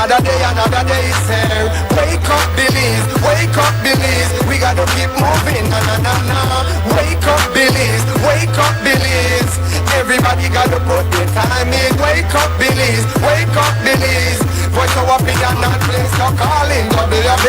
another day is here. Wake up, Billies, wake up, Billies. We gotta keep moving, na na na na. Wake up, Billies, wake up, Billies. Everybody gotta put their time in. Wake up, Billies, wake up, Billies. Voice of opinion, not place no calling. WUB.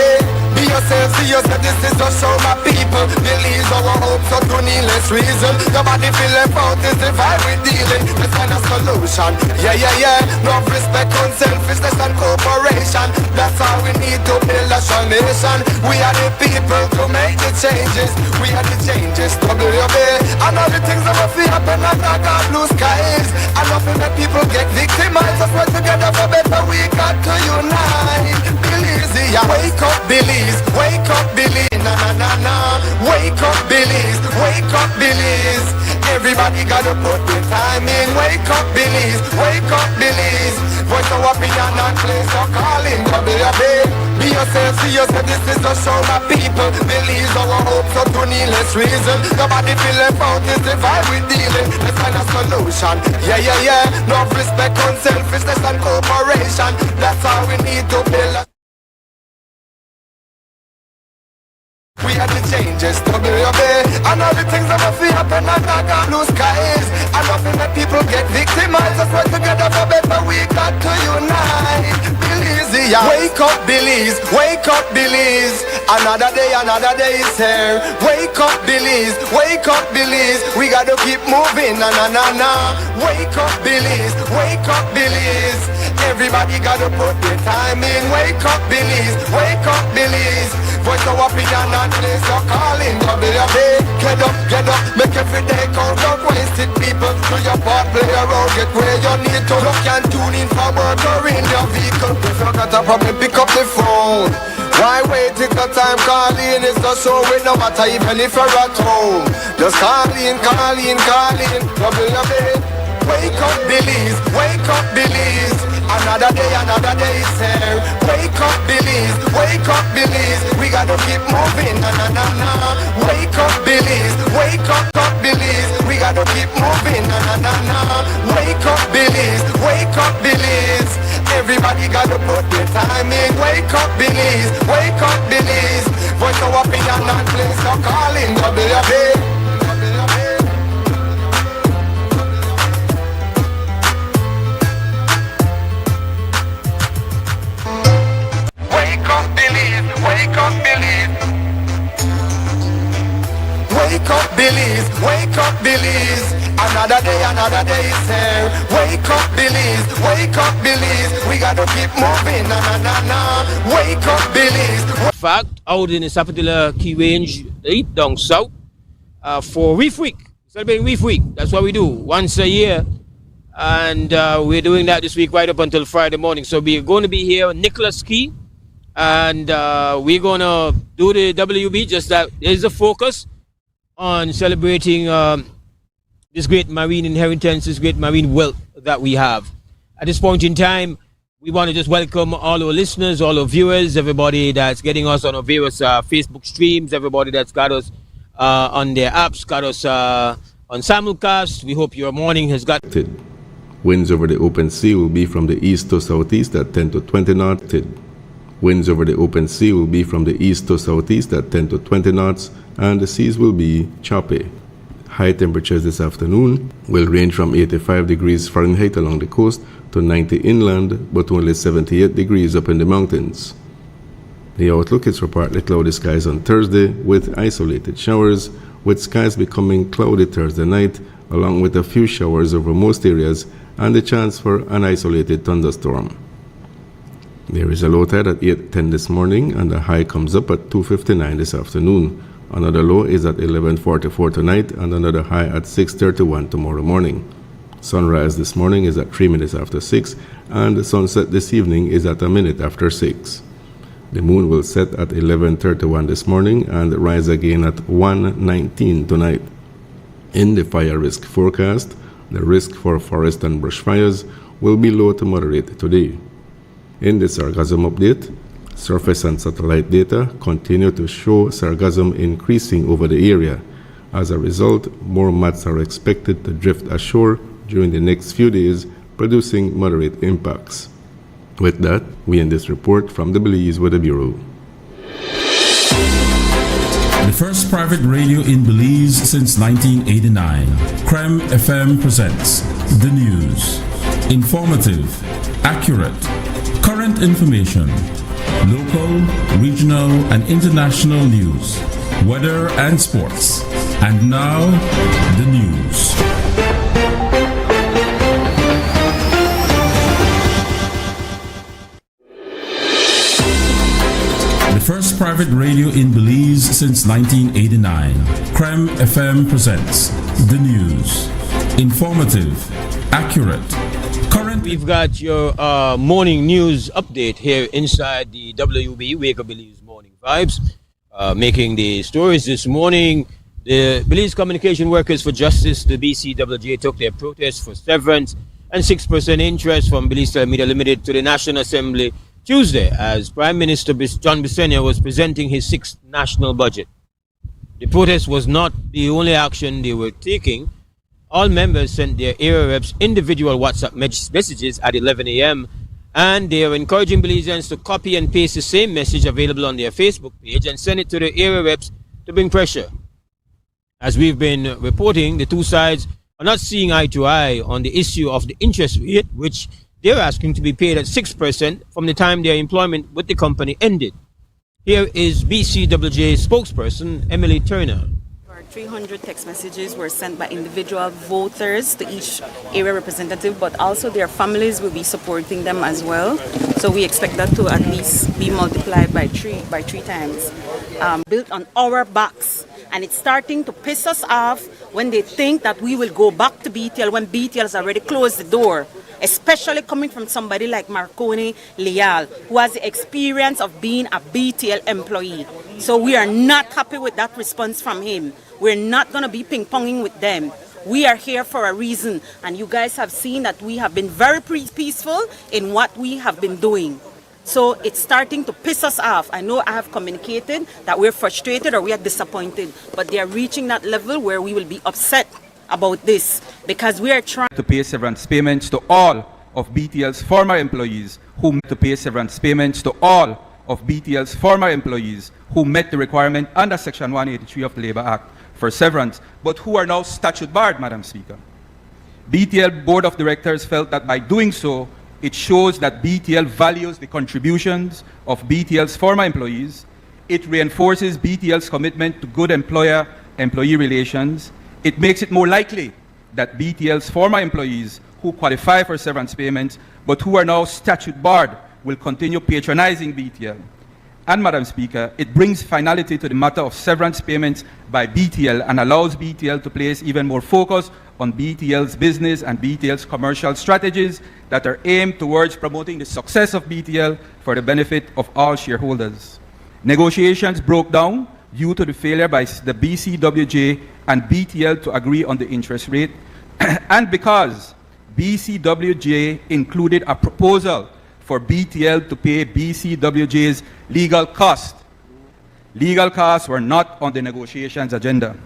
Be yourself, see yourself, this is just show my people. Believe our hopes so to needless reason. Nobody feel left out, is the vibe we dealing. Let's find a solution. Yeah, yeah, yeah. Love, respect, unselfishness and cooperation. That's how we need to build a strong nation. We are the people to make the changes. We are the changes, WUB. And all the things that will feel happen and not got blue skies. And nothing that people get victimized. Let's work together for better, we got to unite. Billies, yeah. Wake up, Billies, wake up, Billies, na na na na. Wake up, Billies, wake up, Billies. Everybody gotta put their time in. Wake up, Billies, wake up, Billies. Voice of opinion and place your calling. WUB. Be yourself, see yourself, this is the show my people. Believe our hopes so to needless reason. Nobody feel left out, is the vibe we dealing. Let's find a solution. Yeah, yeah, yeah. Love, respect, unselfishness and cooperation. That's how we need to build a... We are the changes, WUB. And all the things that will feel happen and not got blue skies. And nothing that people get victimized. Let's work together for better, we got to unite. Billies, yeah. Wake up, Billies, wake up, Billies. Another day is here. Wake up, Billies, wake up, Billies. We gotta keep moving, na na na na. Wake up, Billies, wake up, Billies. Everybody gotta put their time in. Wake up, Billies, wake up, Billies. Voice of opinion and place your calling. WUB. Get up, make every day count. Don't waste it, people. Do your part, play around, get where you need to. You can tune in for work or in your vehicle. If you got a problem, pick up the phone. Why wait till the time calling? It's the show with no matter even if you're at home. Just call in. WUB. Wake up, Billies, wake up, Billies. Another day is here. Wake up, Billies, wake up, Billies. We gotta keep moving, na na na na. Wake up, Billies, wake up, Billies. We gotta keep moving, na na na na. Wake up, Billies, wake up, Billies. Everybody gotta put their time in. Wake up, Billies, wake up, Billies. Voice of opinion and place your calling. WUB. Wake up, Billies. Wake up, Billies. Wake up, Billies. Another day is here. Wake up, Billies. Wake up, Billies. We gotta keep moving, na na na na. Wake up, Billies. Fact, out in the Sapodilla Key Range, deep down south, for Reef Week. Celebrating Reef Week. That's what we do once a year. And we're doing that this week right up until Friday morning. So we're going to be here, Nicholas Key. And we're gonna do the WUB, just that there's a focus on celebrating this great marine inheritance, this great marine wealth that we have. At this point in time, we want to just welcome all our listeners, all our viewers, everybody that's getting us on our various Facebook streams, everybody that's got us on their apps, got us on simulcast. We hope your morning has got... Winds over the open sea will be from the east to southeast at 10 to 20 knots. Winds over the open sea will be from the east to southeast at 10 to 20 knots, and the seas will be choppy. High temperatures this afternoon will range from 85 degrees Fahrenheit along the coast to 90 inland, but only 78 degrees up in the mountains. The outlook is for partly cloudy skies on Thursday with isolated showers, with skies becoming cloudy Thursday night, along with a few showers over most areas and the chance for an isolated thunderstorm. There is a low tide at 8:10 this morning, and the high comes up at 2:59 this afternoon. Another low is at 11:44 tonight, and another high at 6:31 tomorrow morning. Sunrise this morning is at 3 minutes after 6, and the sunset this evening is at a minute after 6. The moon will set at 11:31 this morning and rise again at 1:19 tonight. In the fire risk forecast, the risk for forest and brush fires will be low to moderate today. In the sargassum update, surface and satellite data continue to show sargassum increasing over the area. As a result, more mats are expected to drift ashore during the next few days, producing moderate impacts. With that, we end this report from the Belize Weather Bureau. The first private radio in Belize since 1989, Creme FM presents the news. Informative, accurate, current information, local, regional, and international news, weather and sports. And now, the news. The first private radio in Belize since 1989, Creme FM presents the news. Informative, accurate, current. We've got your morning news update here inside the WUB, Wake Up Belize Morning Vibes. Making the stories this morning, the Belize Communication Workers for Justice, the BCWJ, took their protest for severance and 6% interest from Belize Media Limited to the National Assembly Tuesday as Prime Minister John Bissenia was presenting his 6th national budget. The protest was not the only action they were taking. All members sent their area reps individual WhatsApp messages at 11 a.m. and they are encouraging Belizeans to copy and paste the same message available on their Facebook page and send it to the area reps to bring pressure. As we've been reporting, the two sides are not seeing eye to eye on the issue of the interest rate, which they're asking to be paid at 6% from the time their employment with the company ended. Here is BCWJ spokesperson Emily Turner. 300 text messages were sent by individual voters to each area representative, but also their families will be supporting them as well. So we expect that to at least be multiplied by three times. Built on our backs, and it's starting to piss us off when they think that we will go back to BTL when BTL has already closed the door. Especially coming from somebody like Marconi Leal, who has the experience of being a BTL employee. So we are not happy with that response from him. We're not going to be ping-ponging with them. We are here for a reason, and you guys have seen that we have been very peaceful in what we have been doing. So it's starting to piss us off. I know I have communicated that we're frustrated or we are disappointed, but they are reaching that level where we will be upset about this because we are trying to pay severance payments to all of BTL's former employees who met the requirement under Section 183 of the Labour Act for severance, but who are now statute barred, Madam Speaker. BTL Board of Directors felt that by doing so, it shows that BTL values the contributions of BTL's former employees. It reinforces BTL's commitment to good employer-employee relations. It makes it more likely that BTL's former employees who qualify for severance payments but who are now statute barred will continue patronizing BTL. And, Madam Speaker, it brings finality to the matter of severance payments by BTL and allows BTL to place even more focus on BTL's business and BTL's commercial strategies that are aimed towards promoting the success of BTL for the benefit of all shareholders. Negotiations broke down due to the failure by the BCWJ and BTL to agree on the interest rate, and because BCWJ included a proposal for BTL to pay BCWJ's legal costs. Legal costs were not on the negotiations agenda.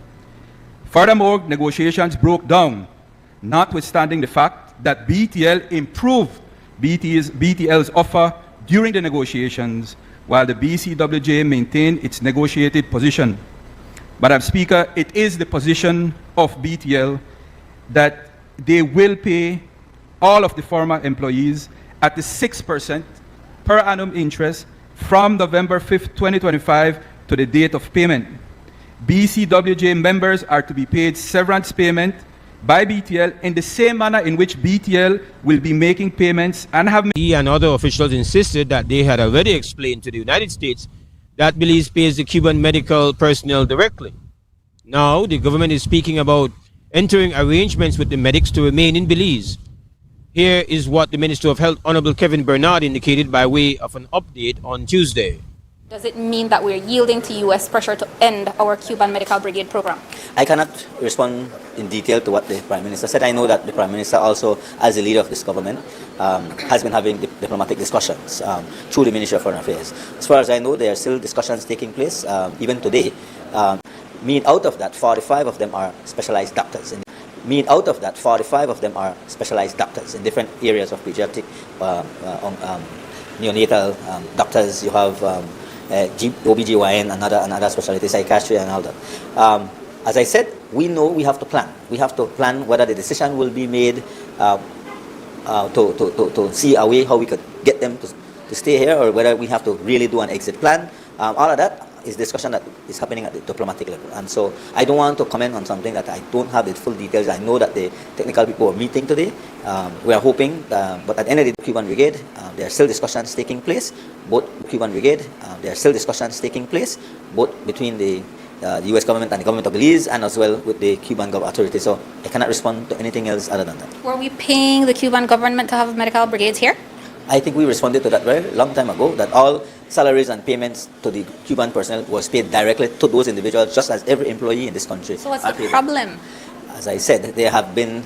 Furthermore, negotiations broke down, notwithstanding the fact that BTL improved BTL's offer during the negotiations, while the BCWJ maintained its negotiated position. Madam Speaker, it is the position of BTL that they will pay all of the former employees at the 6% per annum interest from November 5th, 2025 to the date of payment. BCWJ members are to be paid severance payment by BTL in the same manner in which BTL will be making payments and have... He and other officials insisted that they had already explained to the United States that Belize pays the Cuban medical personnel directly. Now, the government is speaking about entering arrangements with the medics to remain in Belize. Here is what the Minister of Health, Honorable Kevin Bernard, indicated by way of an update on Tuesday. Does it mean that we're yielding to U.S. pressure to end our Cuban Medical Brigade program? I cannot respond in detail to what the Prime Minister said. I know that the Prime Minister also, as the leader of this government, has been having diplomatic discussions through the Ministry of Foreign Affairs. As far as I know, there are still discussions taking place, even today. Out of that, 45 of them are specialized doctors. mean out of that, 45 of them are specialized doctors in different areas of pediatric, neonatal doctors. You have OBGYN, another specialty, psychiatry and all that. As I said, we know we have to plan. We have to plan whether the decision will be made to see a way how we could get them to stay here, or whether we have to really do an exit plan. All of that is discussion that is happening at the diplomatic level. And so I don't want to comment on something that I don't have the full details. I know that the technical people are meeting today. We are hoping, but at the end of the Cuban Brigade, there are still discussions taking place, both Cuban Brigade, there are still discussions taking place, both between the U.S. government and the government of Belize, and as well with the Cuban government authority. So I cannot respond to anything else other than that. Were we paying the Cuban government to have medical brigades here? I think we responded to that very long time ago, that all salaries and payments to the Cuban personnel was paid directly to those individuals, just as every employee in this country. So what's the problem? As I said, there have been...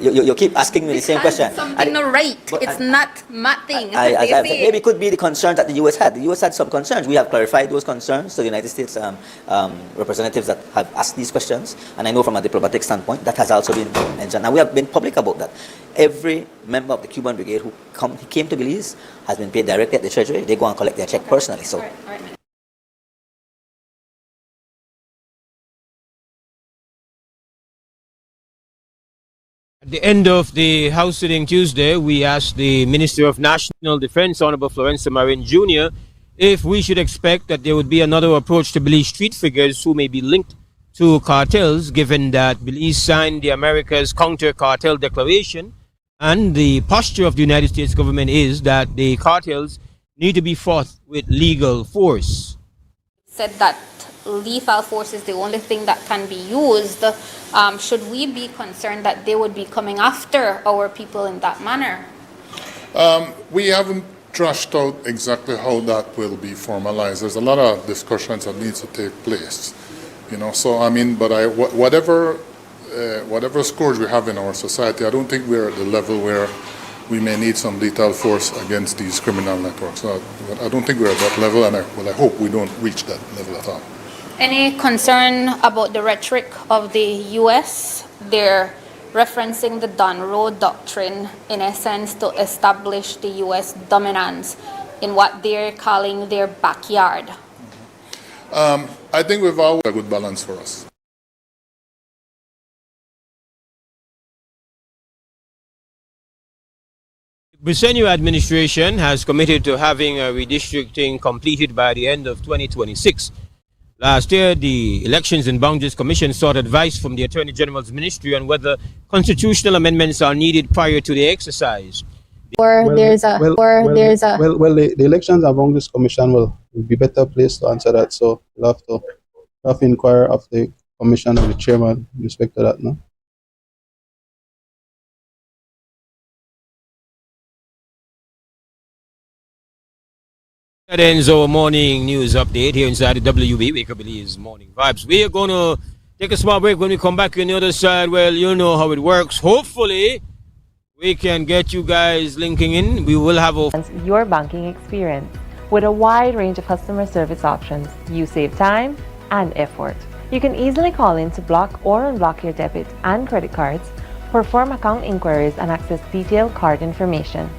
You keep asking me the same question. Something not right. It's not mapping. Maybe it could be the concerns that the U.S. had. The U.S. had some concerns. We have clarified those concerns to the United States representatives that have asked these questions. And I know from a diplomatic standpoint, that has also been mentioned. And we have been public about that. Every member of the Cuban Brigade who came to Belize has been paid directly at the Treasury. They go and collect their check personally. So. All right. At the end of the House sitting Tuesday, we asked the Minister of National Defense, Honorable Florence Marin Jr., if we should expect that there would be another approach to Belize street figures who may be linked to cartels, given that Belize signed the America's Counter-Cartel Declaration, and the posture of the United States government is that the cartels need to be fought with legal force. Said that lethal force is the only thing that can be used. Should we be concerned that they would be coming after our people in that manner? We haven't trashed out exactly how that will be formalized. There's a lot of discussions that needs to take place, So I mean, but whatever scourge we have in our society, I don't think we're at the level where we may need some lethal force against these criminal networks. So I don't think we're at that level, and I hope we don't reach that level at all. Any concern about the rhetoric of the U.S.? They're referencing the Donroe Doctrine, in essence, to establish the U.S. dominance in what they're calling their backyard. I think we've always a good balance for us. The Briceño administration has committed to having a redistricting completed by the end of 2026. Last year, the Elections and Boundaries Commission sought advice from the Attorney General's Ministry on whether constitutional amendments are needed prior to the exercise. The Elections and Boundaries Commission will be better placed to answer that. So we'll have to inquire of the commission or the chairman in respect to that, no? That ends our morning news update here inside the WUB, Wake Up Belize Morning Vibes. We are going to take a small break. When we come back on the other side, well, you know how it works. Hopefully, we can get you guys linking in. We will have your banking experience. With a wide range of customer service options, you save time and effort. You can easily call in to block or unblock your debit and credit cards, perform account inquiries, and access detailed card information.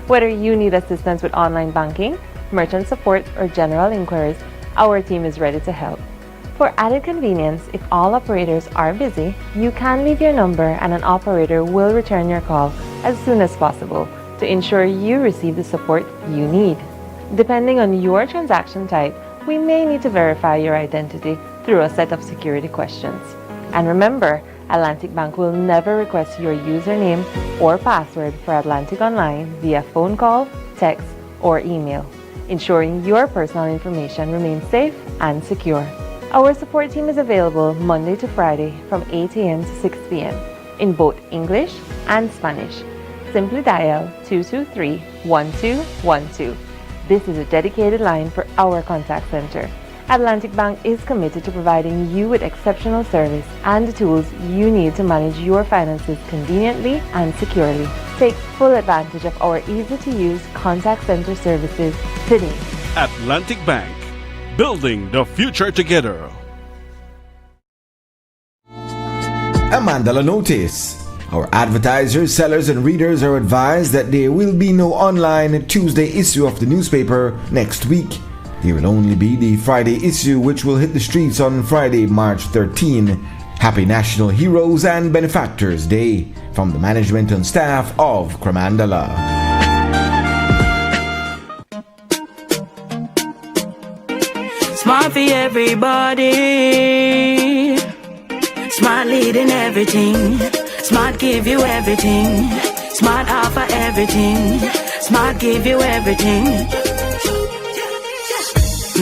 Whether you need assistance with online banking, merchant support, or general inquiries, our team is ready to help. For added convenience, if all operators are busy, you can leave your number and an operator will return your call as soon as possible to ensure you receive the support you need. Depending on your transaction type, we may need to verify your identity through a set of security questions. And remember, Atlantic Bank will never request your username or password for Atlantic Online via phone call, text, or email, ensuring your personal information remains safe and secure. Our support team is available Monday to Friday from 8 a.m. to 6 p.m. in both English and Spanish. Simply dial 223-1212. This is a dedicated line for our contact center. Atlantic Bank is committed to providing you with exceptional service and the tools you need to manage your finances conveniently and securely. Take full advantage of our easy-to-use contact center services today. Atlantic Bank, building the future together. a Mandela notice. Our advertisers, sellers, and readers are advised that there will be no online Tuesday issue of the newspaper next week. There will only be the Friday issue, which will hit the streets on Friday, March 13. Happy National Heroes and Benefactors Day from the management and staff of Cremandala. Smart for everybody. Smart leading everything. Smart give you everything. Smart offer everything. Smart give you everything.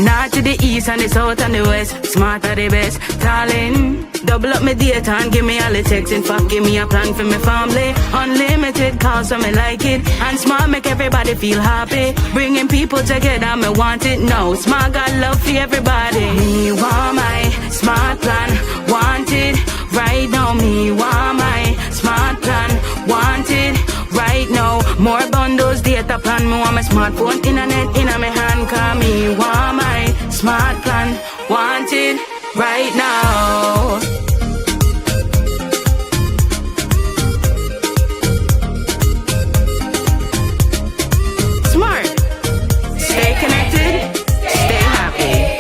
North to the east and the south and the west. Smart are the best. Darling, double up my data and give me all the text. In fact, give me a plan for my family. Unlimited calls, so me like it. And Smart make everybody feel happy. Bringing people together, me want it now. Smart got love for everybody. Me want my Smart plan. Want it right now. Me want my Smart plan. Want it right now. More bundles, data plan. Me want my smartphone, internet in my hand. Call me want my Smart plan. Want it right now. Smart. Stay connected. Stay happy.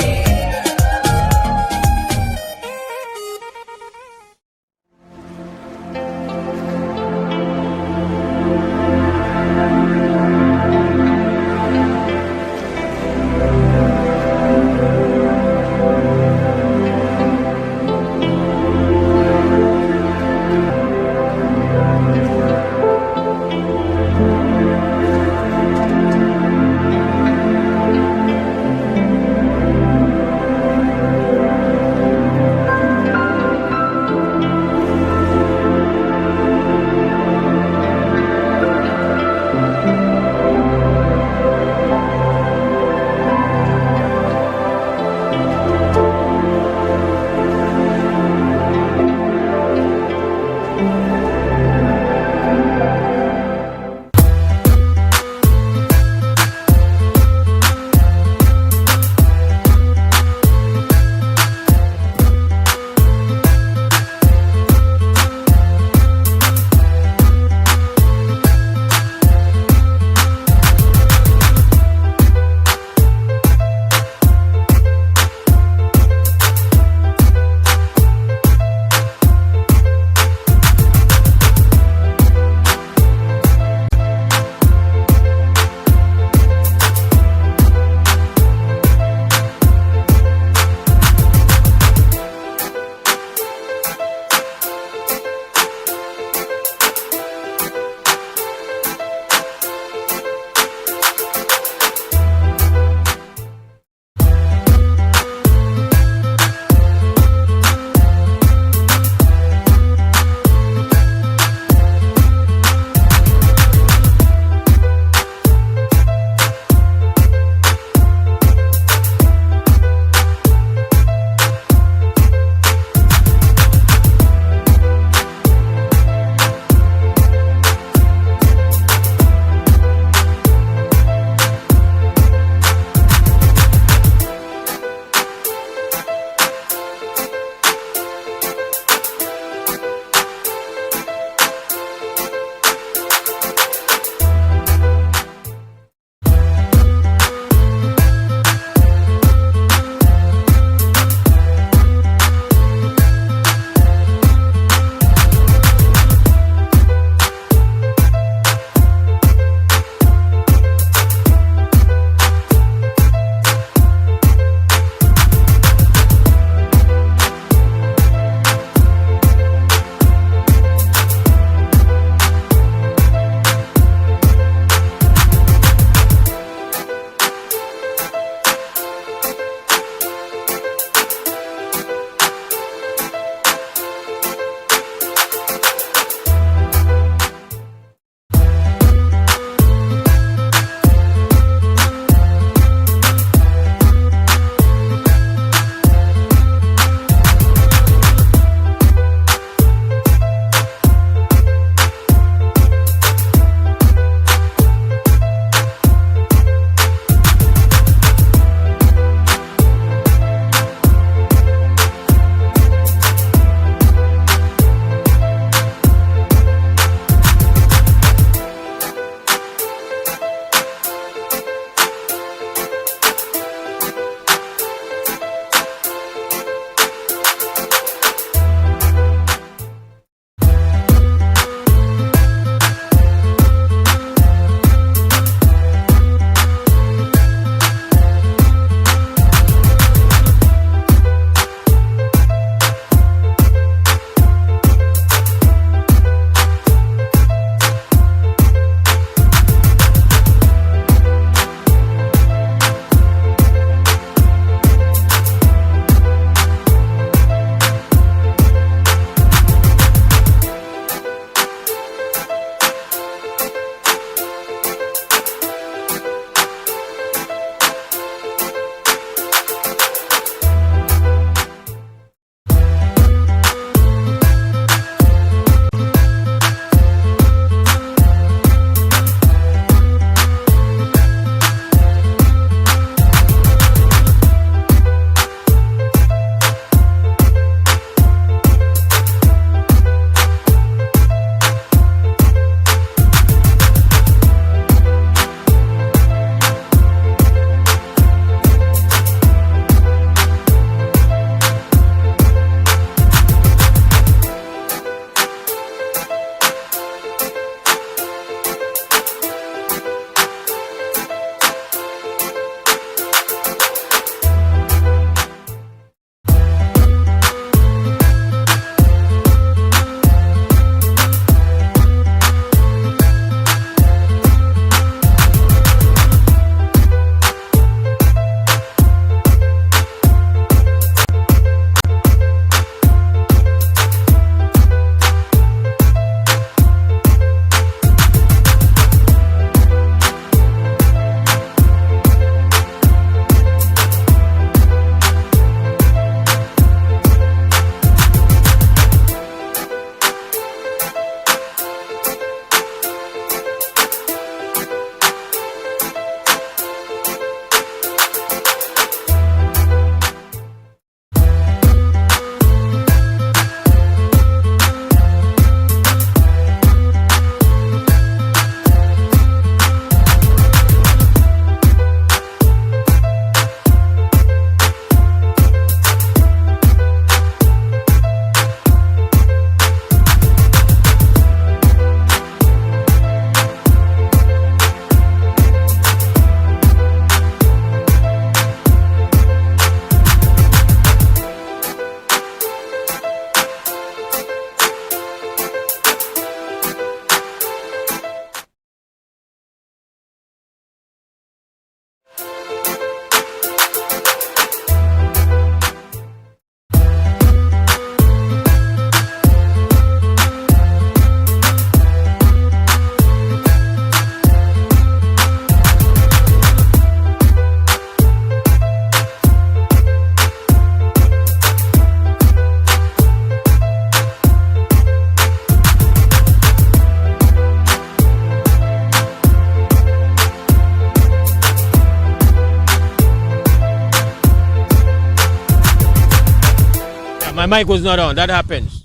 mic was not on. That happens.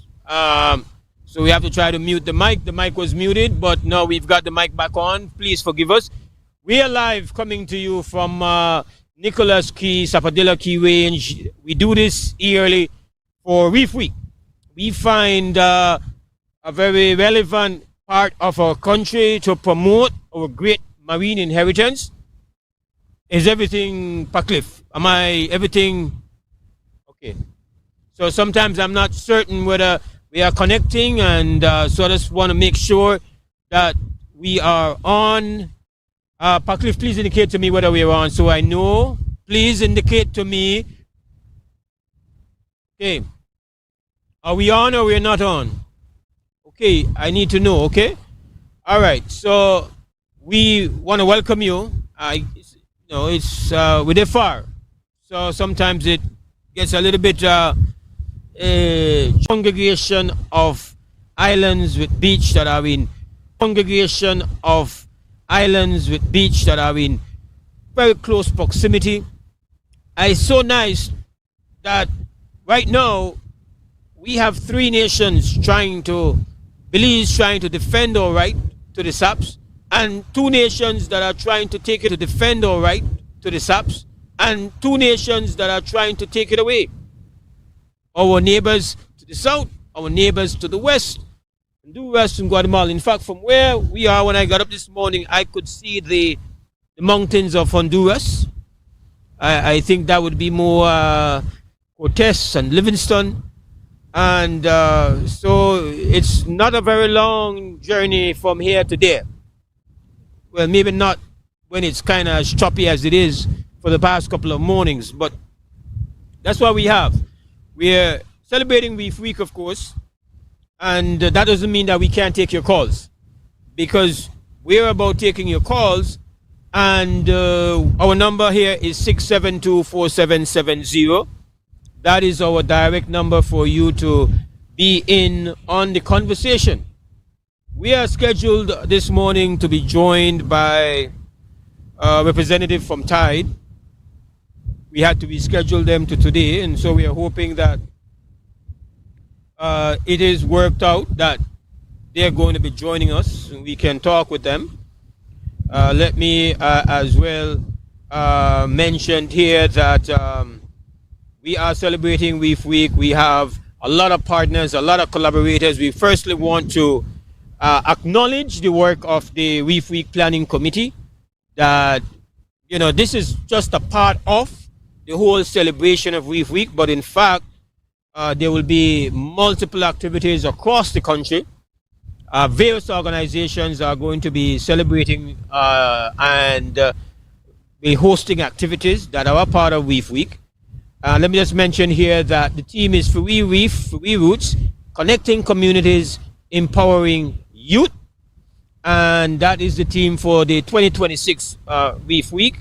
So we have to try to mute the mic. The mic was muted, but now we've got the mic back on. Please forgive us. We are live coming to you from Nicholas Key, Sapodilla Key Range. We do this yearly for Reef Week. We find a very relevant part of our country to promote our great marine inheritance. Is everything Pacliff? Am I everything okay? So sometimes I'm not certain whether we are connecting, and so I just want to make sure that we are on. Pacliff, please indicate to me whether we are on so I know. Please indicate to me. Okay. Are we on or we're not on? Okay, I need to know, okay? All right, so we want to welcome you. We're there far. So sometimes it gets a little bit congregation of islands with beach that are in very close proximity. It's so nice that right now we have three nations Belize trying to defend our right to the SAPs, and two nations that are trying to take it to defend our right to the SAPs, and two nations that are trying to take it away. Our neighbors to the south, our neighbors to the west, Honduras and Guatemala. In fact, from where we are, when I got up this morning, I could see the mountains of Honduras. I think that would be more Cortez and Livingston. And so it's not a very long journey from here to there. Well, maybe not when it's kind of as choppy as it is for the past couple of mornings, but that's what we have. We're celebrating Reef Week, of course, and that doesn't mean that we can't take your calls, because we're about taking your calls, and our number here is 672-4770. That is our direct number for you to be in on the conversation. We are scheduled this morning to be joined by a representative from Hyde. We had to reschedule them to today, and so we are hoping that it is worked out that they're going to be joining us and we can talk with them. Let me as well mention here that we are celebrating Reef Week. We have a lot of partners, a lot of collaborators. We firstly want to acknowledge the work of the Reef Week Planning Committee, that, this is just a part of the whole celebration of Reef Week, but in fact, there will be multiple activities across the country. Various organizations are going to be celebrating and be hosting activities that are a part of Reef Week. Let me just mention here that the team is Free Reef, Free Roots, connecting communities, empowering youth, and that is the team for the 2026 Reef Week.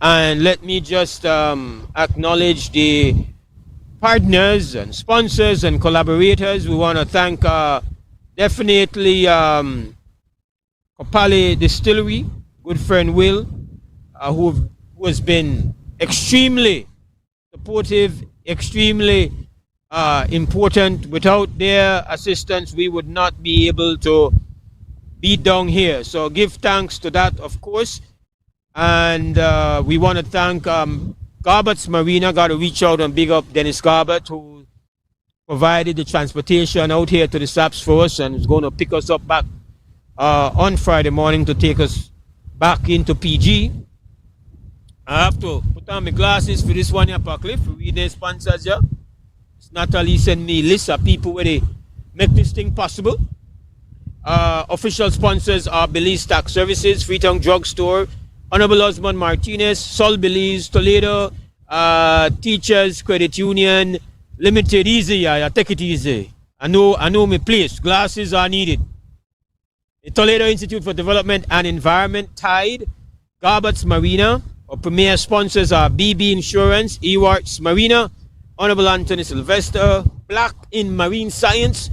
And let me just acknowledge the partners and sponsors and collaborators. We want to thank definitely Kopali Distillery, good friend Will, who has been extremely supportive, extremely important. Without their assistance, we would not be able to be down here. So give thanks to that, of course. And we want to thank Garbutt's Marina. Got to reach out and big up Dennis Garbutt, who provided the transportation out here to the SAPs for us and is going to pick us up back on Friday morning to take us back into PG. I have to put on my glasses for this one here, Pacliff, to read their sponsors here. It's Natalie sent me a list of people where they make this thing possible. Official sponsors are Belize Tax Services, Freetown Drug Store, Honorable Osman Martinez, Sol Belize, Toledo, Teachers Credit Union, Limited. Easy, I take it easy. I know my place. Glasses are needed. The Toledo Institute for Development and Environment, Hyde, Garbutt's Marina. Our premier sponsors are BB Insurance, Ewarts Marina, Honorable Anthony Sylvester, Black in Marine Science,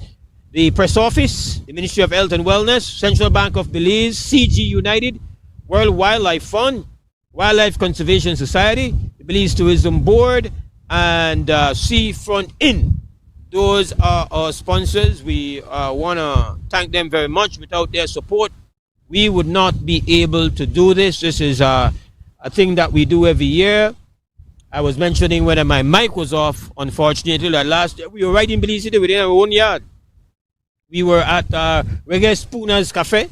the Press Office, the Ministry of Health and Wellness, Central Bank of Belize, CG United, World Wildlife Fund, Wildlife Conservation Society, the Belize Tourism Board, and Seafront Inn. those are our sponsors. We want to thank them very much. Without their support, we would not be able to do this. This is a thing that we do every year. I was mentioning when my mic was off, unfortunately, that last year we were right in Belize City within our own yard. We were at Reggae Spooner's Cafe,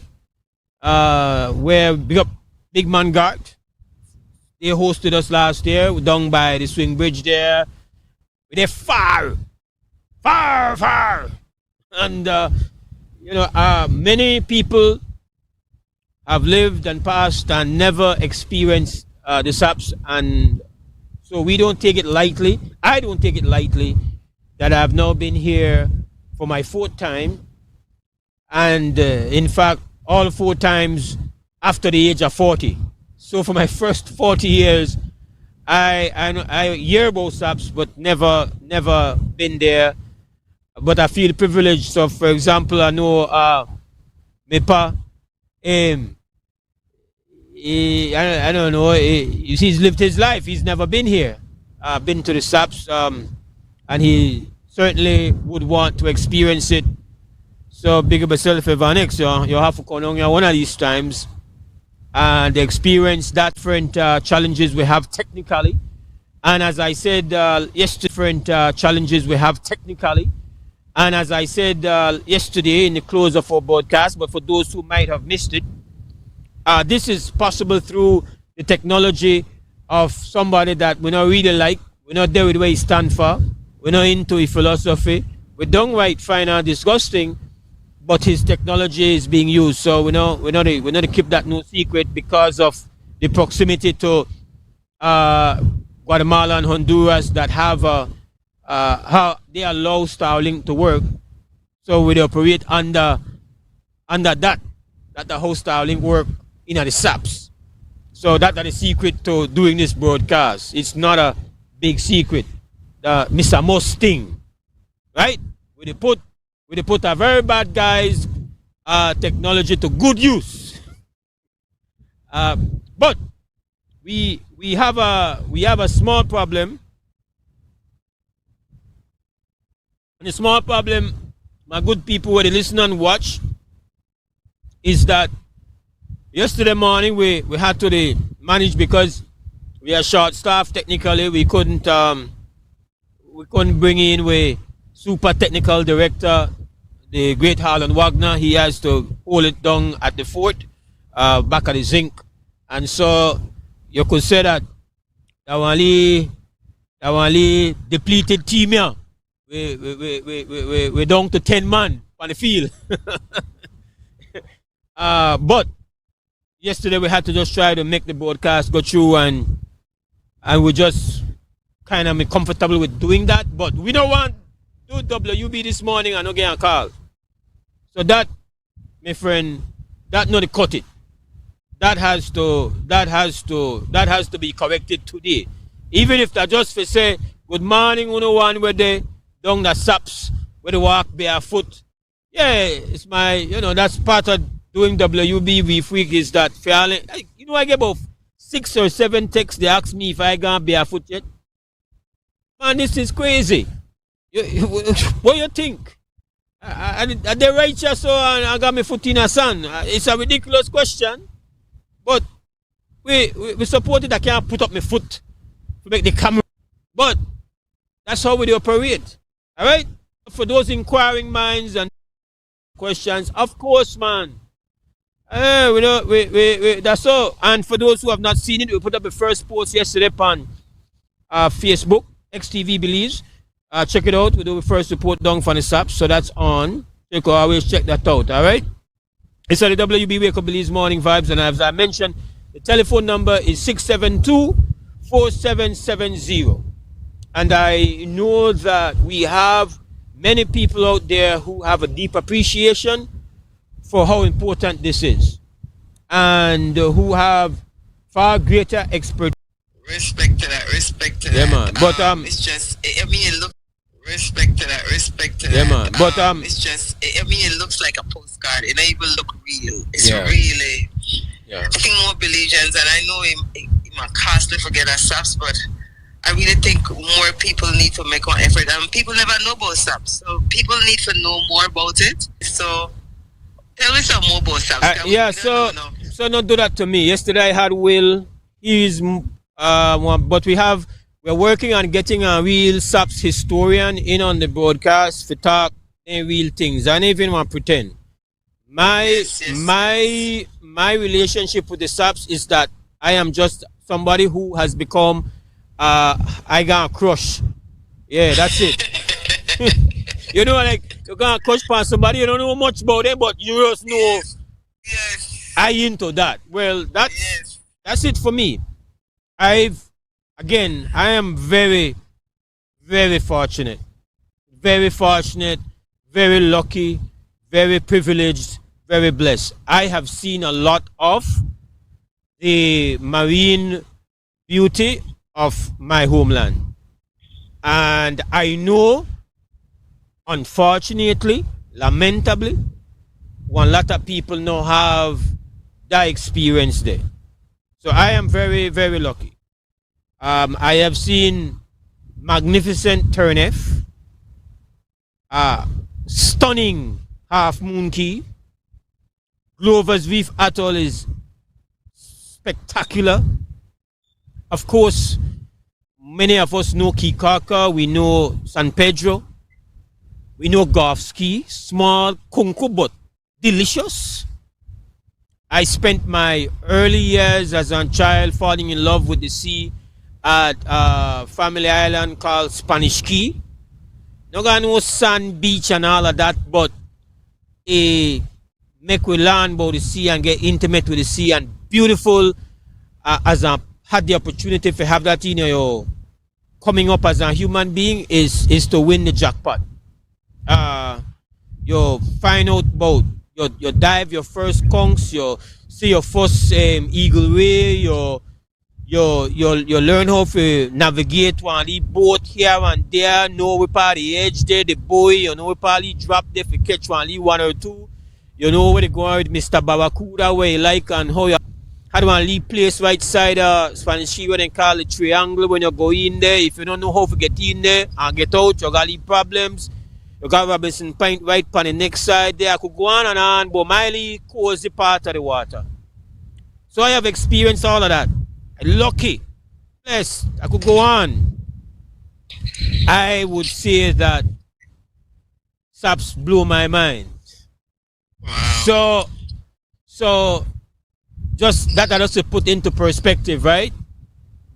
where Big Man Guard. They hosted us last year down by the swing bridge there. They're far. And, many people have lived and passed and never experienced the SAPs. And so we don't take it lightly. I don't take it lightly that I've now been here for my 4th time. And in fact, all 4 times after the age of 40. So for my first 40 years, I hear about SAPs, but never been there. But I feel privileged. So, for example, I know Mepa, I don't know, he's lived his life. He's never been here. Been to the SAPs, and he certainly would want to experience it. So, big up yourself, Evanex. You have to come on one of these times and experience that different challenges we have technically. And as I said yesterday, And as I said yesterday in the close of our broadcast, but for those who might have missed it, this is possible through the technology of somebody that we don't really like. We're not there with what he stand for. We're not into his philosophy. We don't right find out disgusting, but his technology is being used. So we're not to keep that no secret because of the proximity to Guatemala and Honduras that have how they allow Starlink to work. So we operate under that the whole Starlink work in the SAPs. So that's the secret to doing this broadcast. It's not a big secret. Mr. Mose thing, right? We put a very bad guy's technology to good use. But we have a small problem. And the small problem, my good people who are listening and watch, is that yesterday morning we had to manage because we are short staffed technically. We couldn't bring in a super technical director, the great Harlan Wagner. He has to hold it down at the fort, back at the zinc. And so you could say that only depleted team here. We're down to 10 man on the field. But yesterday we had to just try to make the broadcast go through, and we just kind of comfortable with doing that. But we don't want to do WUB this morning and not get a call. So that, my friend, that not cut it. That has to be corrected today. Even if that just for say good morning, one where they down the SAPs where they walk barefoot. Yeah, it's my, that's part of doing WUB Reef Week is that fairly, I get about 6 or 7 texts. They ask me if I gone barefoot yet. Man, this is crazy. What do you think? They righteous so I got my foot in the sun. It's a ridiculous question. But we support it. I can't put up my foot to make the camera. But that's how we operate. All right? For those inquiring minds and questions, of course, man. That's all. And for those who have not seen it, we put up the first post yesterday on Facebook, XTV Belize. Check it out. We do the first report down from the SAP, so that's on. Always check that out. All right? It's the WUB Wake Up Belize Morning Vibes, and as I mentioned, the telephone number is 672-4770. And I know that we have many people out there who have a deep appreciation for how important this is, and who have far greater expertise. Respect to that. Yeah, man. But it's just, it looks. Respect to that. Yeah, man. But it's just, it looks like a postcard. It don't even look real. It's really. Yeah. I think more Belizeans, and I know it might costly forget our SAPs, but I really think more people need to make an effort, and people never know about SAP, so people need to know more about it. So tell me some more about SAP. Yeah, so don't do that to me. Yesterday I had Will. He's but we're working on getting a real SAPS historian in on the broadcast for talk and real things. I don't even want to pretend. My relationship with the SAPS is that I am just somebody who has become I got crush. Yeah, that's it. You know, like you got crush on somebody, you don't know much about them, but you just know I into that. Well, that's it for me. I am very, very fortunate. Very fortunate, very lucky, very privileged, very blessed. I have seen a lot of the marine beauty of my homeland. And I know, unfortunately, lamentably, one lot of people now have that experience there. So I am very, very lucky. I have seen magnificent turniff, stunning half moon key. Glover's Reef Atoll is spectacular. Of course, many of us know Kikaka, we know San Pedro, we know Golfski, small, kunku, but delicious. I spent my early years as a child falling in love with the sea at a family island called Spanish Key. No got no sand, beach and all of that, but make we learn about the sea and get intimate with the sea and beautiful. As I had the opportunity to have that in your coming up as a human being is to win the jackpot. You find out about you dive your first conchs, you see your first eagle ray, you learn how to navigate one boat here and there, know where part the edge there, the buoy, you know where part drop there for catch one or two. You know where they go with Mr. Barracuda, where you like and how you had one lead place right side Spanish Key, where they call it triangle when you go in there. If you don't know how to get in there and get out, you got lead problems. You got Robinson Point right on the next side there. I could go on and on, but my cozy part of the water. So I have experienced all of that. I'm lucky. Yes, I could go on. I would say that SAPS blew my mind. Wow. So just that I just to put into perspective, right?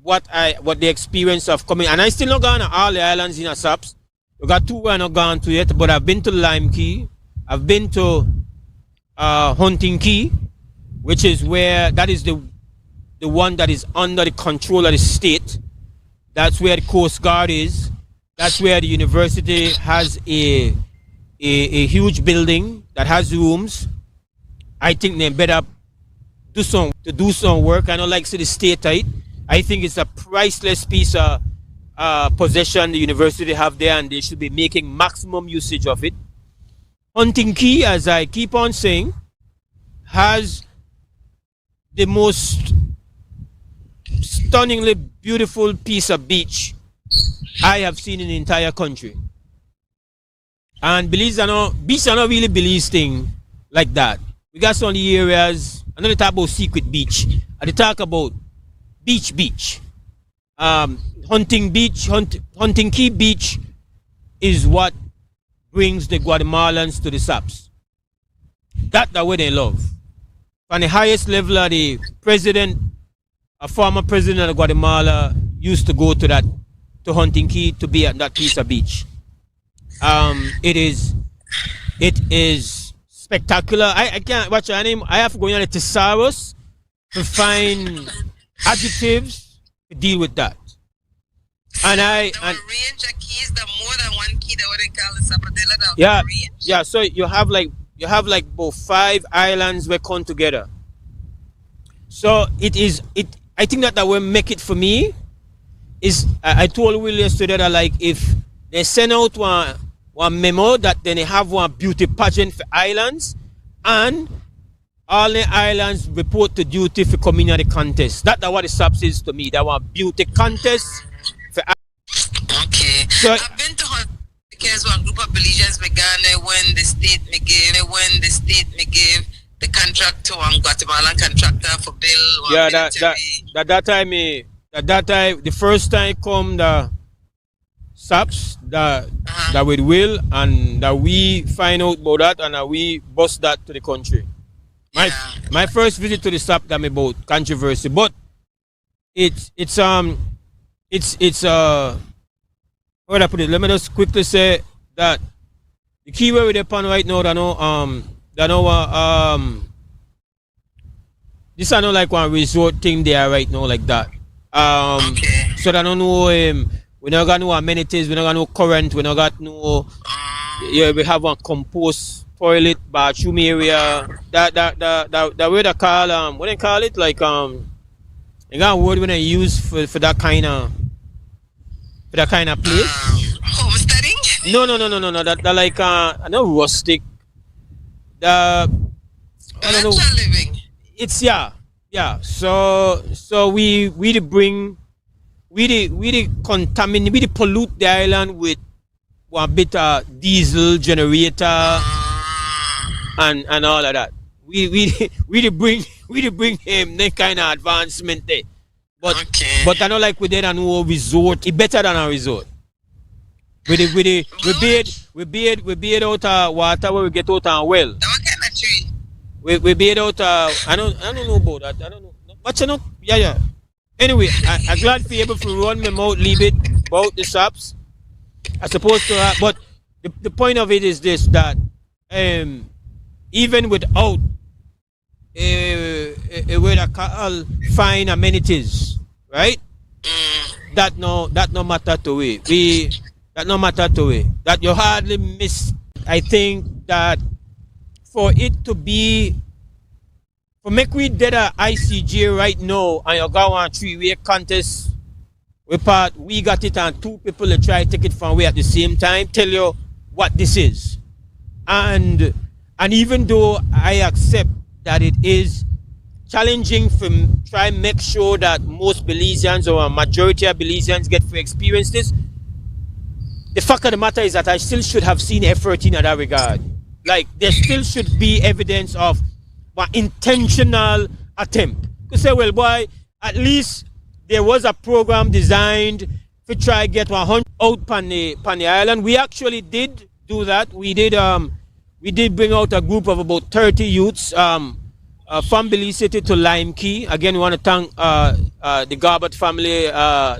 What the experience of coming, and I still not gone to all the islands in a SAPS. We got two I not gone to yet, but I've been to Lime Key, I've been to Hunting Key, which is where that is the one that is under the control of the state. That's where the Coast Guard is. That's where the university has a huge building that has rooms. I think they better do some work. I don't like to see the state tight. I think it's a priceless piece of possession the university have there, and they should be making maximum usage of it. Hunting Key, as I keep on saying, has the most stunningly beautiful piece of beach I have seen in the entire country. And beaches are not really Belize thing like that. We got some of the areas. I know they talk about Secret Beach. And they talk about beach. Hunting Key Beach is what brings the Guatemalans to the SAPS. That's what they love. On the highest level of the president, a former president of Guatemala used to go to Hunting Key to be at that piece of beach. It is spectacular. I can't watch your name. I have to go on a thesaurus to find adjectives to deal with that. And range of keys, the more than one key that what they call the Sapodilla, range? Yeah, so you have like about 5 islands that come together. So I think that will make it for me is I told Will yesterday that like if they send out one memo that then they have one beauty pageant for islands and all the islands report to duty for coming at the contest. That's what the SAPS is to me. That one beauty contest for So I've been to Hunt because one group of Belizeans began when the state me give the contract to Guatemalan contractor for bill. yeah, that time the first time come the SAPs that with Will and that we find out about that and that we bust that to the country. My first visit to the SAP that me about controversy, but it's how would I put it? Let me just quickly say that the key where we're upon right now, this is not like one resort thing there right now like that. So I don't know. We not got no amenities. We not got no current. We not got no. Yeah, we have one compost toilet, bathroom area. That way they call what they call it like they got a word when they use for that kind of place. Homesteading? No. That like I know rustic. I don't know. Living. It's yeah. So we contaminate, pollute the island with one bit of diesel generator and all of that. We bring him that kind of advancement there. But I know like we did a new resort. It's better than a resort. We beard out water where we get out and well. What kind of tree? We beard out I don't know about that. I don't know. But you know, yeah. Anyway, I'm glad to be able to run my mouth, leave it about the SAPs. I supposed to but the point of it is this, that even without where I call fine amenities, right? That no matter to we. That no matter to we. That you hardly miss. I think that for it to be for make we did a ICJ right now and you got one 3-way contest we got it and 2 people that try to take it from we at the same time, tell you what this is. And even though I accept that it is challenging for try and make sure that most Belizeans or a majority of Belizeans get to experience this, the fact of the matter is that I still should have seen effort in that regard. Like there still should be evidence of an intentional attempt. To say, well boy, at least there was a program designed to try to get 100 out on the island. We actually did do that. We did bring out a group of about 30 youths from Belize City to Lime Key. Again, we want to thank the Garbutt family,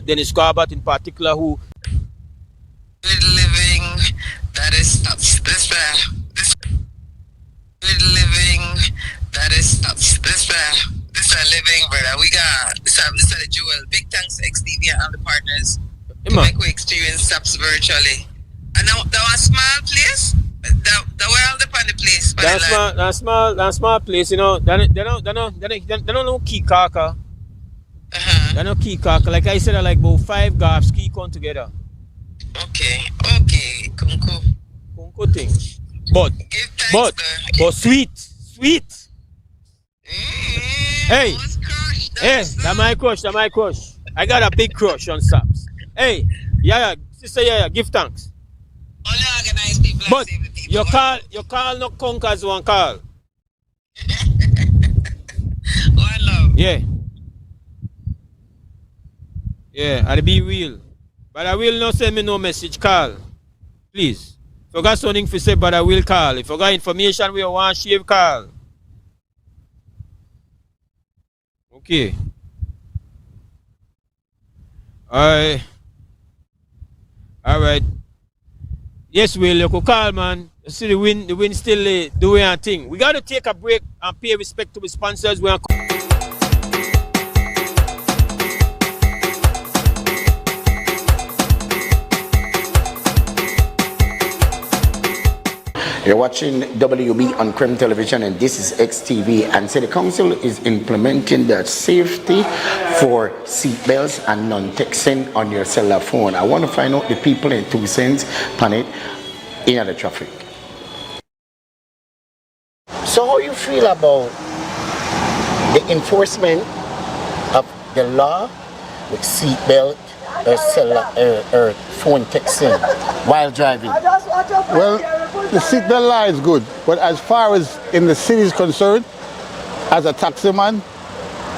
Dennis Garbutt in particular, who living that is this living that is this living, brother. We got this is the jewel. Big thanks to XTV and all the partners to make we experience SAPs virtually. And now that was small place. The world upon the place. That small place, you know. They don't know key kaka. They know key kaka. Like I said, I like about 5 gaps key come together. Okay, Kunku thing. But sweet. Hey, that's my crush. I got a big crush on SAPs. Hey, yeah, sister, give thanks. Only organized people. But your call not conquers one call. One love. Yeah, I'll be real. But I will not send me no message call. Please. If you got something to say, but I will call. If you got information we want to share, call. Okay. Alright. Yes, Will, you could call, man. You see the wind still doing a thing. We got to take a break and pay respect to the sponsors. We are You're watching WB on Creme Television, and this is XTV. And so the council is implementing the safety for seatbelts and non-texting on your cellular phone. I want to find out the people in 2 cents on it in the traffic. So how you feel about the enforcement of the law with seatbelt phone texting while driving? Well, the seatbelt law is good, but as far as in the city is concerned, as a taxi man,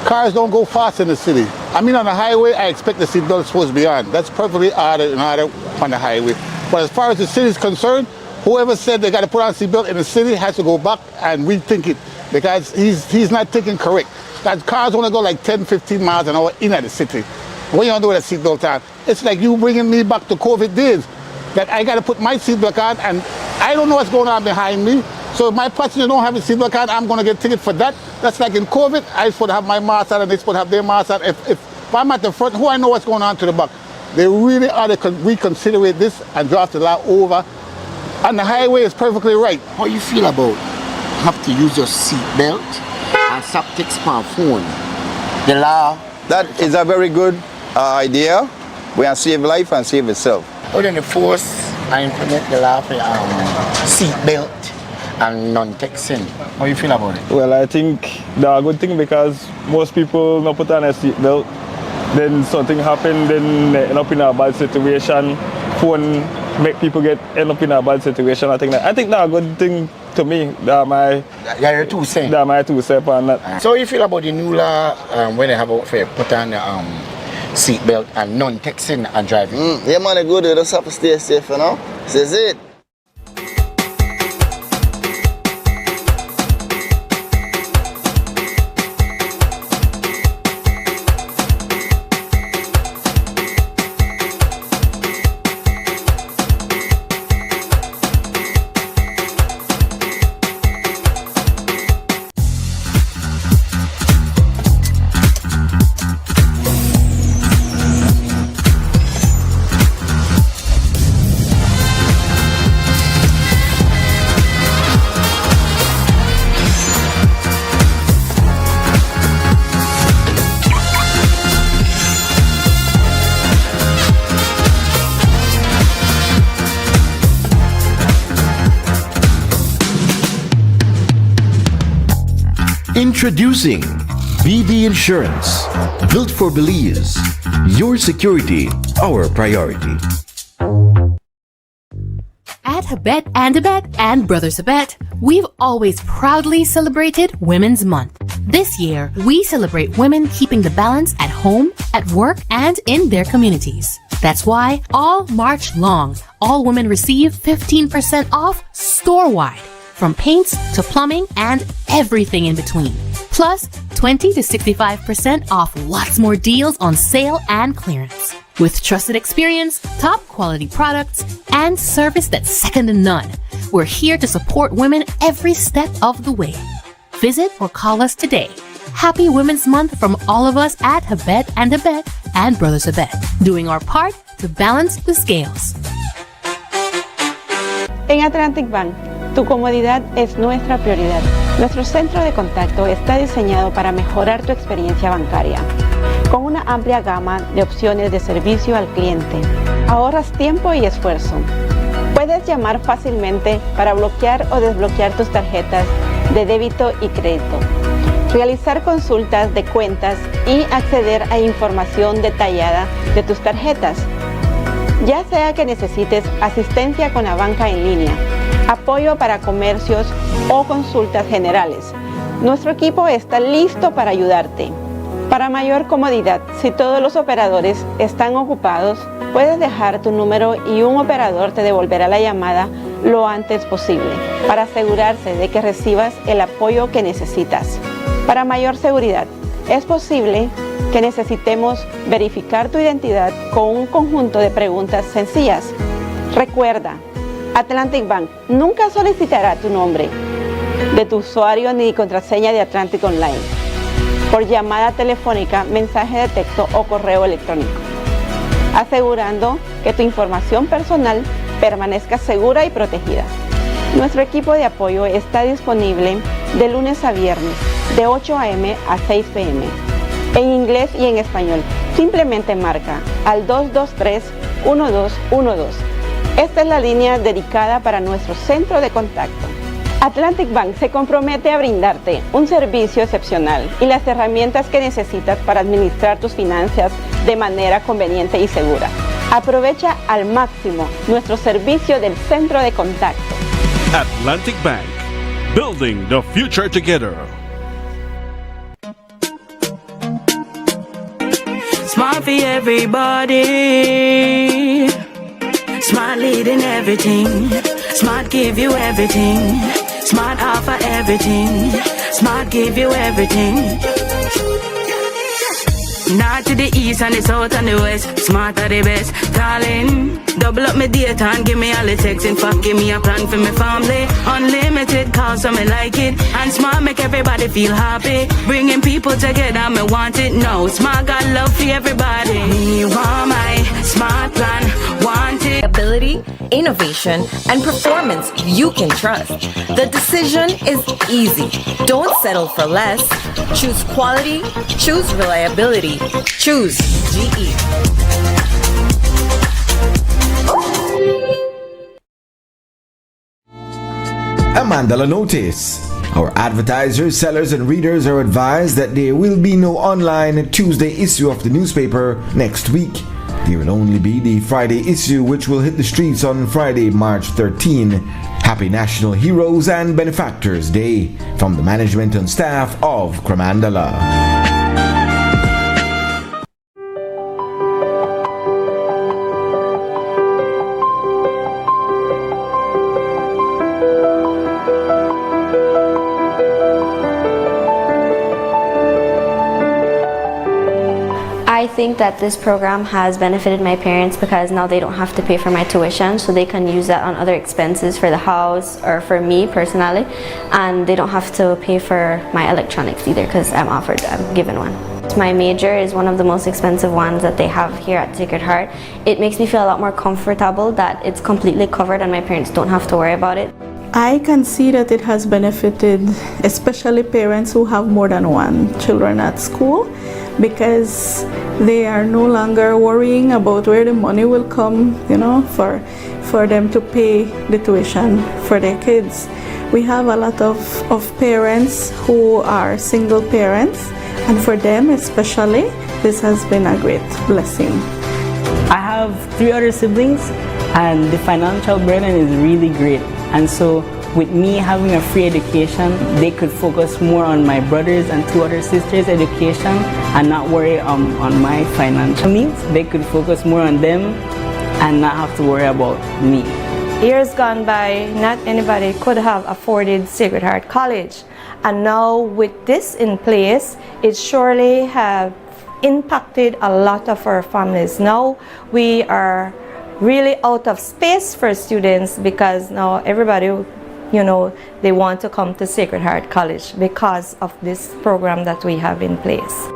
cars don't go fast in the city. I mean, on the highway, I expect the seatbelt is supposed to be on. That's perfectly in order on the highway. But as far as the city is concerned, whoever said they got to put on seatbelt in the city has to go back and rethink it, because he's not thinking correct. That cars only go like 10, 15 miles an hour in at the city. What you gonna do with a seatbelt on? It's like you bringing me back to COVID days, that I got to put my seatbelt on and I don't know what's going on behind me. So if my passenger don't have a seatbelt on, I'm going to get a ticket for that. That's like in COVID, I supposed to have my mask on and they supposed to have their mask on. If I'm at the front, who I know what's going on to the back? They really ought to reconsider this and draft the law over. And the highway is perfectly right. How you feel about have to use your seatbelt and stop text my phone? The law. That is a very good idea. We can save life and save itself. How do you enforce and implement the law for seatbelt and non-texting? How you feel about it? Well, I think that's a good thing, because most people not put on a seatbelt. Then something happen, then they end up in a bad situation. Phone make people end up in a bad situation. I think that's a good thing to me. That's my your 2 cents. That's my 2 cents on that. So you feel about the new law when they have a put on the seatbelt and non-texting and driving? Yeah, man, it's good. You just have to stay safe, you know. This is it. Introducing BB Insurance, built for Belize. Your security, our priority. At Hyde and Brothers Hyde, we've always proudly celebrated Women's Month. This year, we celebrate women keeping the balance at home, at work, and in their communities. That's why all March long, all women receive 15% off store-wide, from paints to plumbing and everything in between. Plus, 20 to 65% off lots more deals on sale and clearance. With trusted experience, top quality products, and service that's second to none, we're here to support women every step of the way. Visit or call us today. Happy Women's Month from all of us at Hyde and Brothers Hyde, doing our part to balance the scales. En Atlantic Bank, tu comodidad es nuestra prioridad. Nuestro centro de contacto está diseñado para mejorar tu experiencia bancaria. Con una amplia gama de opciones de servicio al cliente, ahorras tiempo y esfuerzo. Puedes llamar fácilmente para bloquear o desbloquear tus tarjetas de débito y crédito, realizar consultas de cuentas y acceder a información detallada de tus tarjetas. Ya sea que necesites asistencia con la banca en línea, apoyo para comercios o consultas generales, nuestro equipo está listo para ayudarte. Para mayor comodidad, si todos los operadores están ocupados, puedes dejar tu número y un operador te devolverá la llamada lo antes posible, para asegurarse de que recibas el apoyo que necesitas. Para mayor seguridad, es posible que necesitemos verificar tu identidad con un conjunto de preguntas sencillas. Recuerda, Atlantic Bank nunca solicitará tu nombre de tu usuario ni contraseña de Atlantic Online por llamada telefónica, mensaje de texto o correo electrónico, asegurando que tu información personal permanezca segura y protegida. Nuestro equipo de apoyo está disponible de lunes a viernes, de 8 a.m. a 6 p.m., en inglés y en español. Simplemente marca al 223-1212. Esta es la línea dedicada para nuestro centro de contacto. Atlantic Bank se compromete a brindarte un servicio excepcional y las herramientas que necesitas para administrar tus finanzas de manera conveniente y segura. Aprovecha al máximo nuestro servicio del centro de contacto. Atlantic Bank, building the future together. Smart for everybody. Smart leading everything. Smart give you everything. Smart offer everything. Smart give you everything. North to the east and the south and the west. Smart are the best. Darling, double up my data and give me all the text. In fact, give me a plan for my family. Unlimited calls, so me like it. And Smart make everybody feel happy. Bringing people together, me want it now. Smart got love for everybody. Me want my Smart plan. Want it. Ability, innovation, and performance you can trust. The decision is easy. Don't settle for less. Choose quality. Choose reliability. Choose GE. A Mandela notice. Our advertisers, sellers, and readers are advised that there will be no online Tuesday issue of the newspaper next week. There will only be the Friday issue, which will hit the streets on Friday, March 13. Happy National Heroes and Benefactors Day from the management and staff of Cremandala. I think that this program has benefited my parents because now they don't have to pay for my tuition, so they can use that on other expenses for the house or for me personally, and they don't have to pay for my electronics either because I'm given one. My major is one of the most expensive ones that they have here at Sacred Heart. It makes me feel a lot more comfortable that it's completely covered and my parents don't have to worry about it. I can see that it has benefited especially parents who have more than one children at school, because they are no longer worrying about where the money will come, for them to pay the tuition for their kids. We have a lot of parents who are single parents, and for them especially, this has been a great blessing. I have 3 other siblings, and the financial burden is really great. And so with me having a free education, they could focus more on my brothers and 2 other sisters' education and not worry on my financial needs. They could focus more on them and not have to worry about me. Years gone by, not anybody could have afforded Sacred Heart College. And now with this in place, it surely have impacted a lot of our families. Now we are really out of space for students because now everybody, they want to come to Sacred Heart College because of this program that we have in place.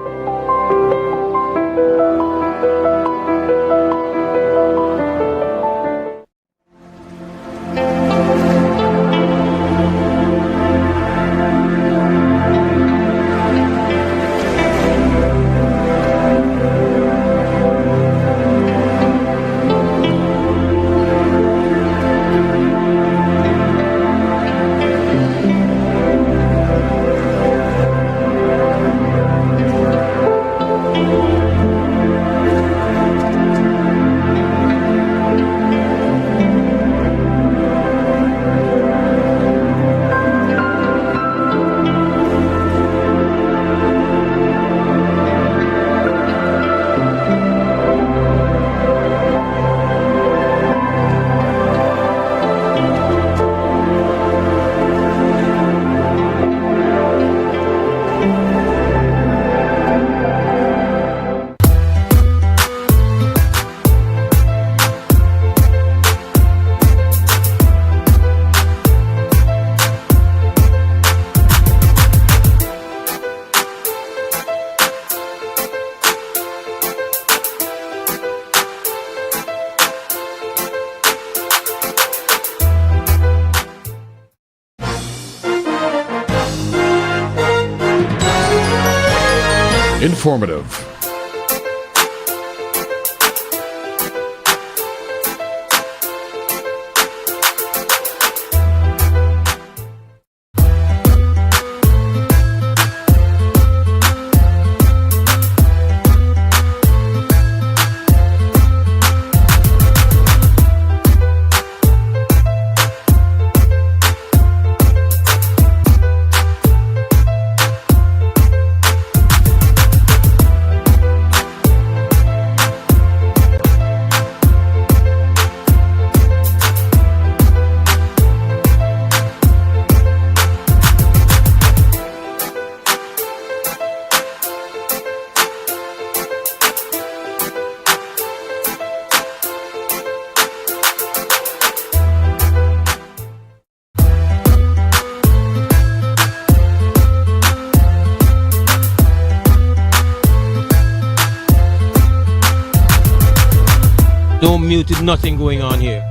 Informative, No muted, nothing going on here.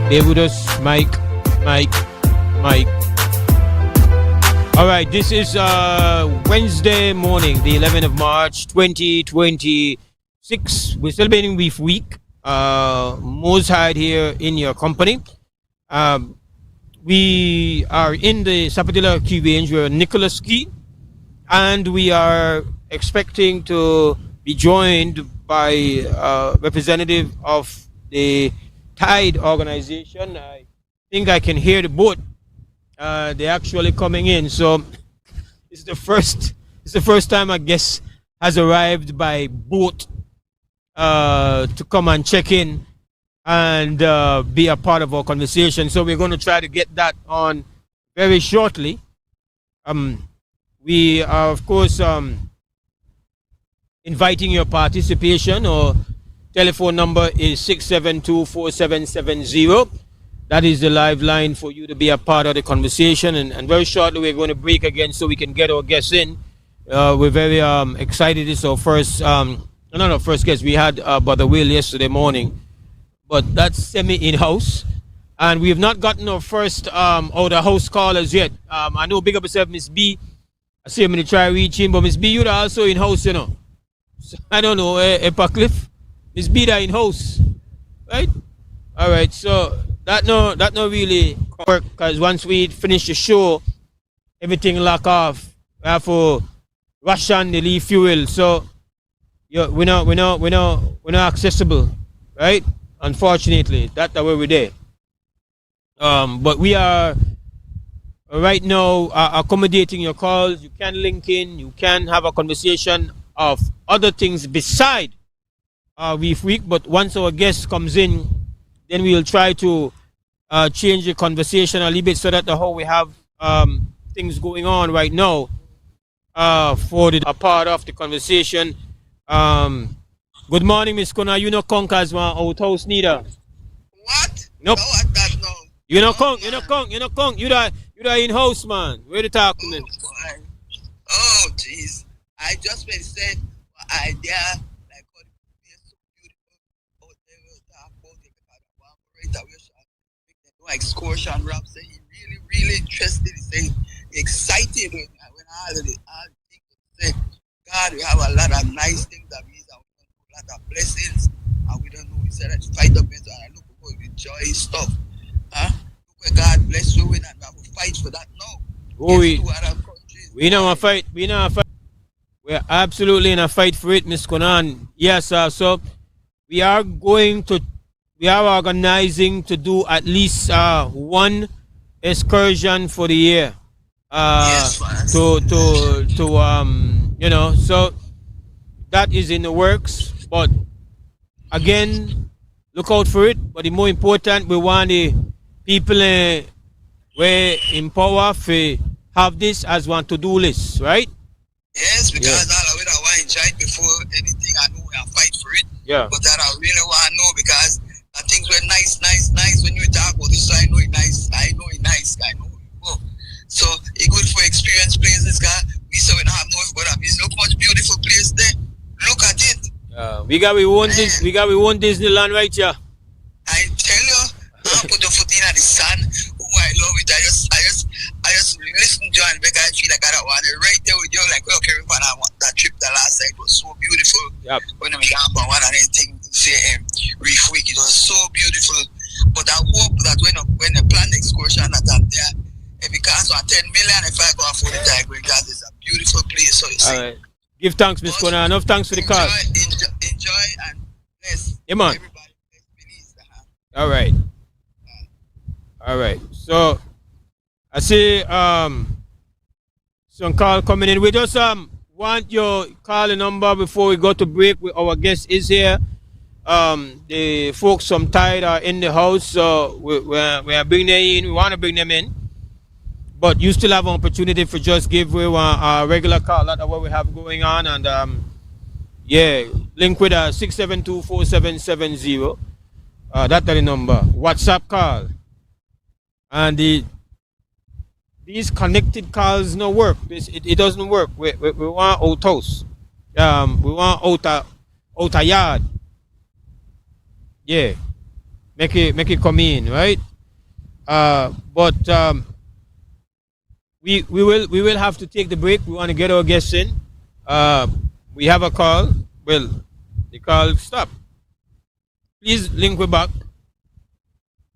Stay with us, Mike. All right, this is Wednesday morning, the 11th of March, 2026. We're celebrating Reef Week. Mose, Hyde here in your company. We are in the Sapodilla Key Range. We're Nicholas Key, and we are expecting to be joined by a representative of the Hyde organization. I think I can hear the boat. They're actually coming in. So it's the first time a guest has arrived by boat to come and check in and be a part of our conversation. So we're going to try to get that on very shortly. We are, of course, inviting your participation. Our telephone number is 672-4770. That is the live line for you to be a part of the conversation. And very shortly, we're going to break again so we can get our guests in. We're very excited. It's our first, not our first guest. We had Brother Will yesterday morning, but that's semi-in-house. And we have not gotten our first out-of-house callers yet. I know big up yourself, Miss B. I see I'm going to try reaching, but Miss B, you're also in-house, you know. So, I don't know, Epacliff. Miss B, that in-house, right? All right, so that no really work, because once we finish the show, everything lock off. We have to rush on the leaf fuel. So we're not accessible, right? Unfortunately, that's the way we're there. But we are right now accommodating your calls. You can link in. You can have a conversation of other things beside Reef Week. But once our guest comes in, then we'll try to change the conversation a little bit so that how we have things going on right now for a part of the conversation. Good morning, Miss Kona. You know Conquers my outhouse neither. What? Nope. No, I don't know. You know Conk. You the in-house man. Where the talking then? Oh, jeez. I just been said idea like what is so beautiful out there will talk about it because I want to rate away no excursion. Rob said he really interested. He said he excited when all the things say, God, we have a lot of nice things that means a lot of blessings and we don't know. He said let's fight up into and look for the joy stuff. Look where God bless you with and we have to fight for that now. Oh, we know a fight. We're absolutely in a fight for it, Miss Conan. Yes, so we are organizing to do at least one excursion for the year. Yes, so that is in the works. But again, look out for it. But the more important, we want the people we're in power to have this as one to-do list, right? Yes, because all of it I want to enjoy it before anything. I know we are fight for it. Yeah. But that I really want to know because things were nice when you talk about this. I know it nice. I know it. So it's good for experience places. Cause we say we don't have no but it's look much beautiful place there. Look at it. We got we own Disneyland right here. I tell you, I put the foot in at the sun. Oh, I love it. I just listen to it because I feel like I don't want it right there with you. Like, okay, I want that trip the last night was so beautiful. Yep. When we got on one and anything, say Reef Week, it was so beautiful. But I hope that when they plan the excursion that I'm there, if it costs 10 million, if I go afford it, I agree because it's a beautiful place. So you see. All right. Give thanks, Miss Kona. Enough thanks for the call. Enjoy and bless. Yeah, man. All right. So I see some call coming in. We just want your calling number before we go to break. Our guest is here. The folks from Hyde are in the house, so we are bringing them in. We want to bring them in, but you still have an opportunity for just give we a regular call. That's what we have going on, and link with 672-4770. That's the number. WhatsApp call. And these connected calls no work. It doesn't work. We want out house. We want out a yard. Yeah. Make it come in, right? But we will have to take the break. We want to get our guests in. We have a call. Well, the call stop. Please link we back.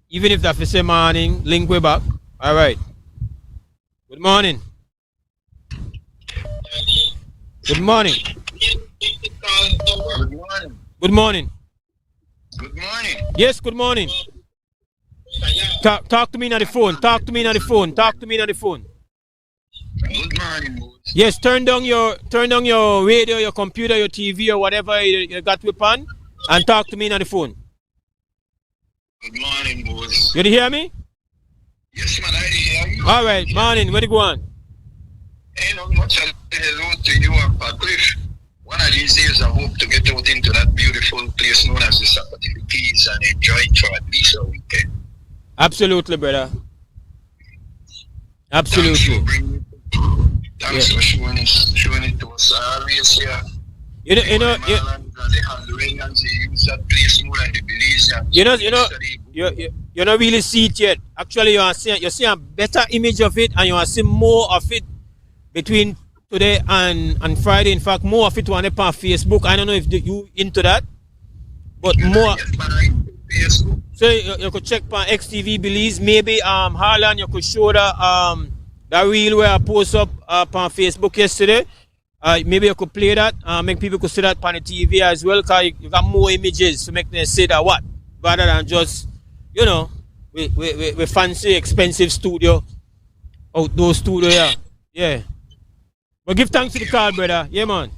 Even if that's the same morning, link we back. All right. Good morning. Good morning. Good morning. Good morning. Good morning. Yes, good morning. Talk to me on the phone. Talk to me on the phone. Talk to me on the phone. Good morning, Mose. Yes, turn down your radio, your computer, your TV, or whatever you got with on, and talk to me on the phone. Good morning, Mose. You hear me? Yes, man, I hear you. All right, morning. Where you go on? Ain't not much. I'll say hello to you and Patrick. One of these days, I hope to get out into that beautiful place known as the Sapodilla Keys and enjoy it for at least a weekend. Absolutely, brother. Absolutely. Thanks for showing it to us. I always say, you know, you don't really see it yet. Actually, you're seeing a better image of it, and you are seeing more of it between today and Friday. In fact, more of it on Facebook. I don't know if you into that, but more. So you could check on XTV Belize. Maybe Harlan, you could show the reel where I post up on Facebook yesterday. Maybe you could play that. Make people could see that on the TV as well. Cause you got more images to make them say that what, rather than just we fancy expensive studio, outdoor studio. Yeah. But give thanks to the call, brother. Yeah, man.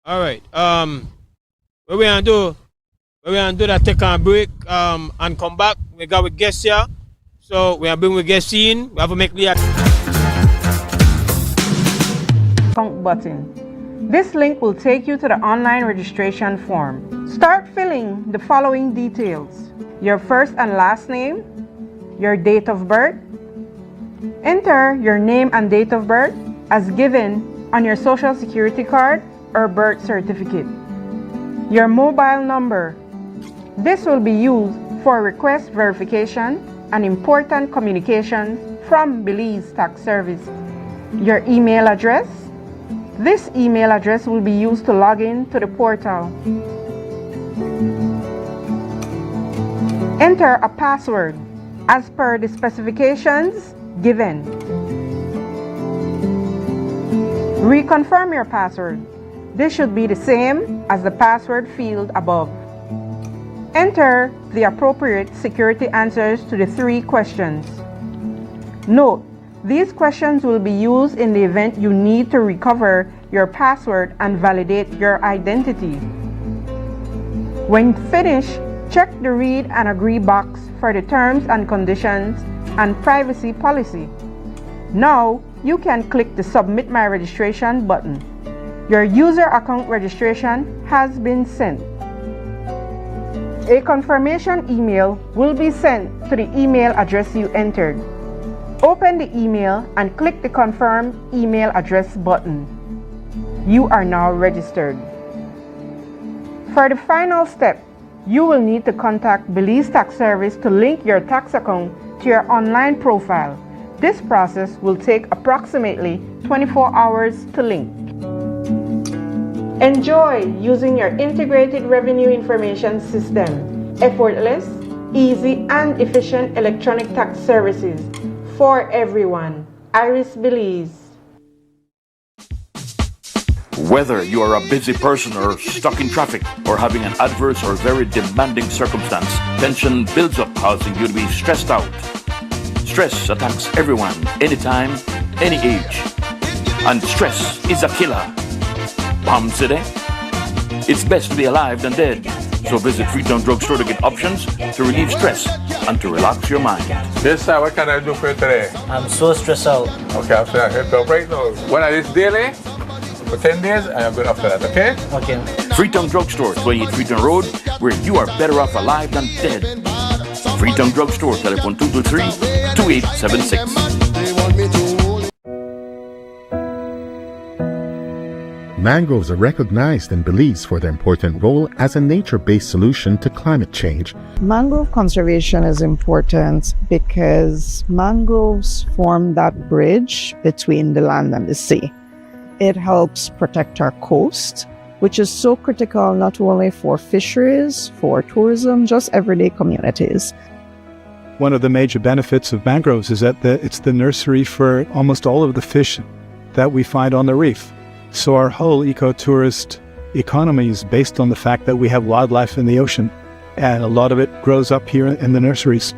All right. What we gonna do? We're gonna do that. Take a break. And come back. We got with guests here. So we are bringing with guests in. We have to make the account button. This link will take you to the online registration form. Start filling the following details: your first and last name, your date of birth. Enter your name and date of birth as given on your social security card or birth certificate. Your mobile number. This will be used for request verification and important communications from Belize Tax Service. Your email address. This email address will be used to log in to the portal. Enter a password as per the specifications given. Reconfirm your password. This should be the same as the password field above. Enter the appropriate security answers to the 3 questions. Note, these questions will be used in the event you need to recover your password and validate your identity. When finished, check the Read and Agree box for the terms and conditions and privacy policy. Now, you can click the Submit My Registration button. Your user account registration has been sent. A confirmation email will be sent to the email address you entered. Open the email and click the Confirm Email Address button. You are now registered. For the final step, you will need to contact Belize Tax Service to link your tax account to your online profile. This process will take approximately 24 hours to link. Enjoy using your integrated revenue information system. Effortless, easy, and efficient electronic tax services for everyone. Iris Belize. Whether you are a busy person or stuck in traffic or having an adverse or very demanding circumstance, tension builds up, causing you to be stressed out. Stress attacks everyone, anytime, any age. And stress is a killer. Palm City? It's best to be alive than dead. So visit Freetown Drugstore to get options to relieve stress and to relax your mind. Yes, sir. What can I do for you today? I'm so stressed out. Okay, I'm saying I help you right now. When I this daily, for 10 days, I am good after that, okay? Okay. Freetown Drugstore, 28 Freetown Road, where you are better off alive than dead. Freetown Drugstore, telephone 223-2876. Mangroves are recognized and believed for their important role as a nature-based solution to climate change. Mangrove conservation is important because mangroves form that bridge between the land and the sea. It helps protect our coast, which is so critical not only for fisheries, for tourism, just everyday communities. One of the major benefits of mangroves is that it's the nursery for almost all of the fish that we find on the reef. So our whole ecotourist economy is based on the fact that we have wildlife in the ocean, and a lot of it grows up here in the nurseries.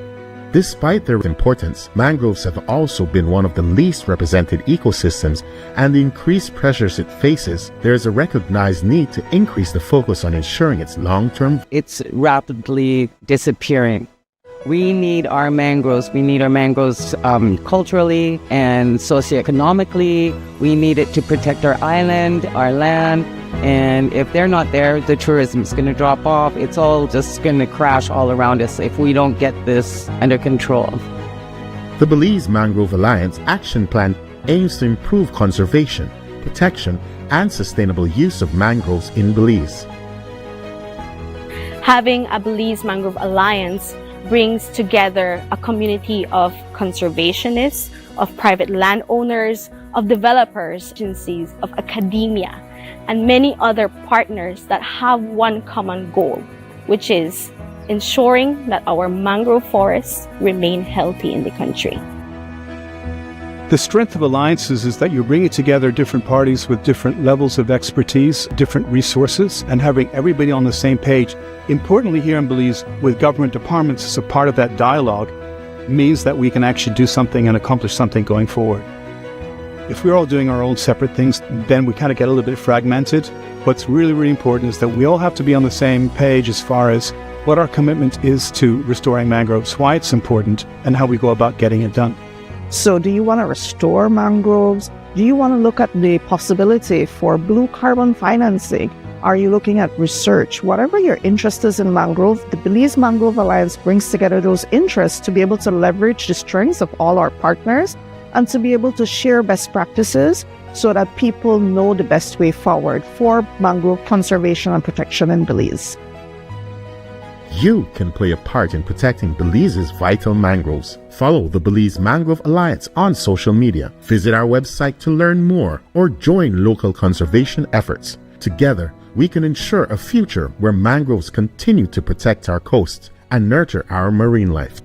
Despite their importance, mangroves have also been one of the least represented ecosystems, and the increased pressures it faces, there is a recognized need to increase the focus on ensuring its long-term. It's rapidly disappearing. We need our mangroves. We need our mangroves culturally and socioeconomically. We need it to protect our island, our land. And if they're not there, the tourism is going to drop off. It's all just going to crash all around us if we don't get this under control. The Belize Mangrove Alliance Action Plan aims to improve conservation, protection, and sustainable use of mangroves in Belize. Having a Belize Mangrove Alliance brings together a community of conservationists, of private landowners, of developers, agencies, of academia, and many other partners that have one common goal, which is ensuring that our mangrove forests remain healthy in the country. The strength of alliances is that you're bringing together different parties with different levels of expertise, different resources, and having everybody on the same page. Importantly here in Belize, with government departments as a part of that dialogue, means that we can actually do something and accomplish something going forward. If we're all doing our own separate things, then we kind of get a little bit fragmented. What's really, really important is that we all have to be on the same page as far as what our commitment is to restoring mangroves, why it's important, and how we go about getting it done. So do you want to restore mangroves? Do you want to look at the possibility for blue carbon financing? Are you looking at research? Whatever your interest is in mangrove, the Belize Mangrove Alliance brings together those interests to be able to leverage the strengths of all our partners and to be able to share best practices so that people know the best way forward for mangrove conservation and protection in Belize. You can play a part in protecting Belize's vital mangroves. Follow the Belize Mangrove Alliance on social media. Visit our website to learn more or join local conservation efforts. Together, we can ensure a future where mangroves continue to protect our coast and nurture our marine life.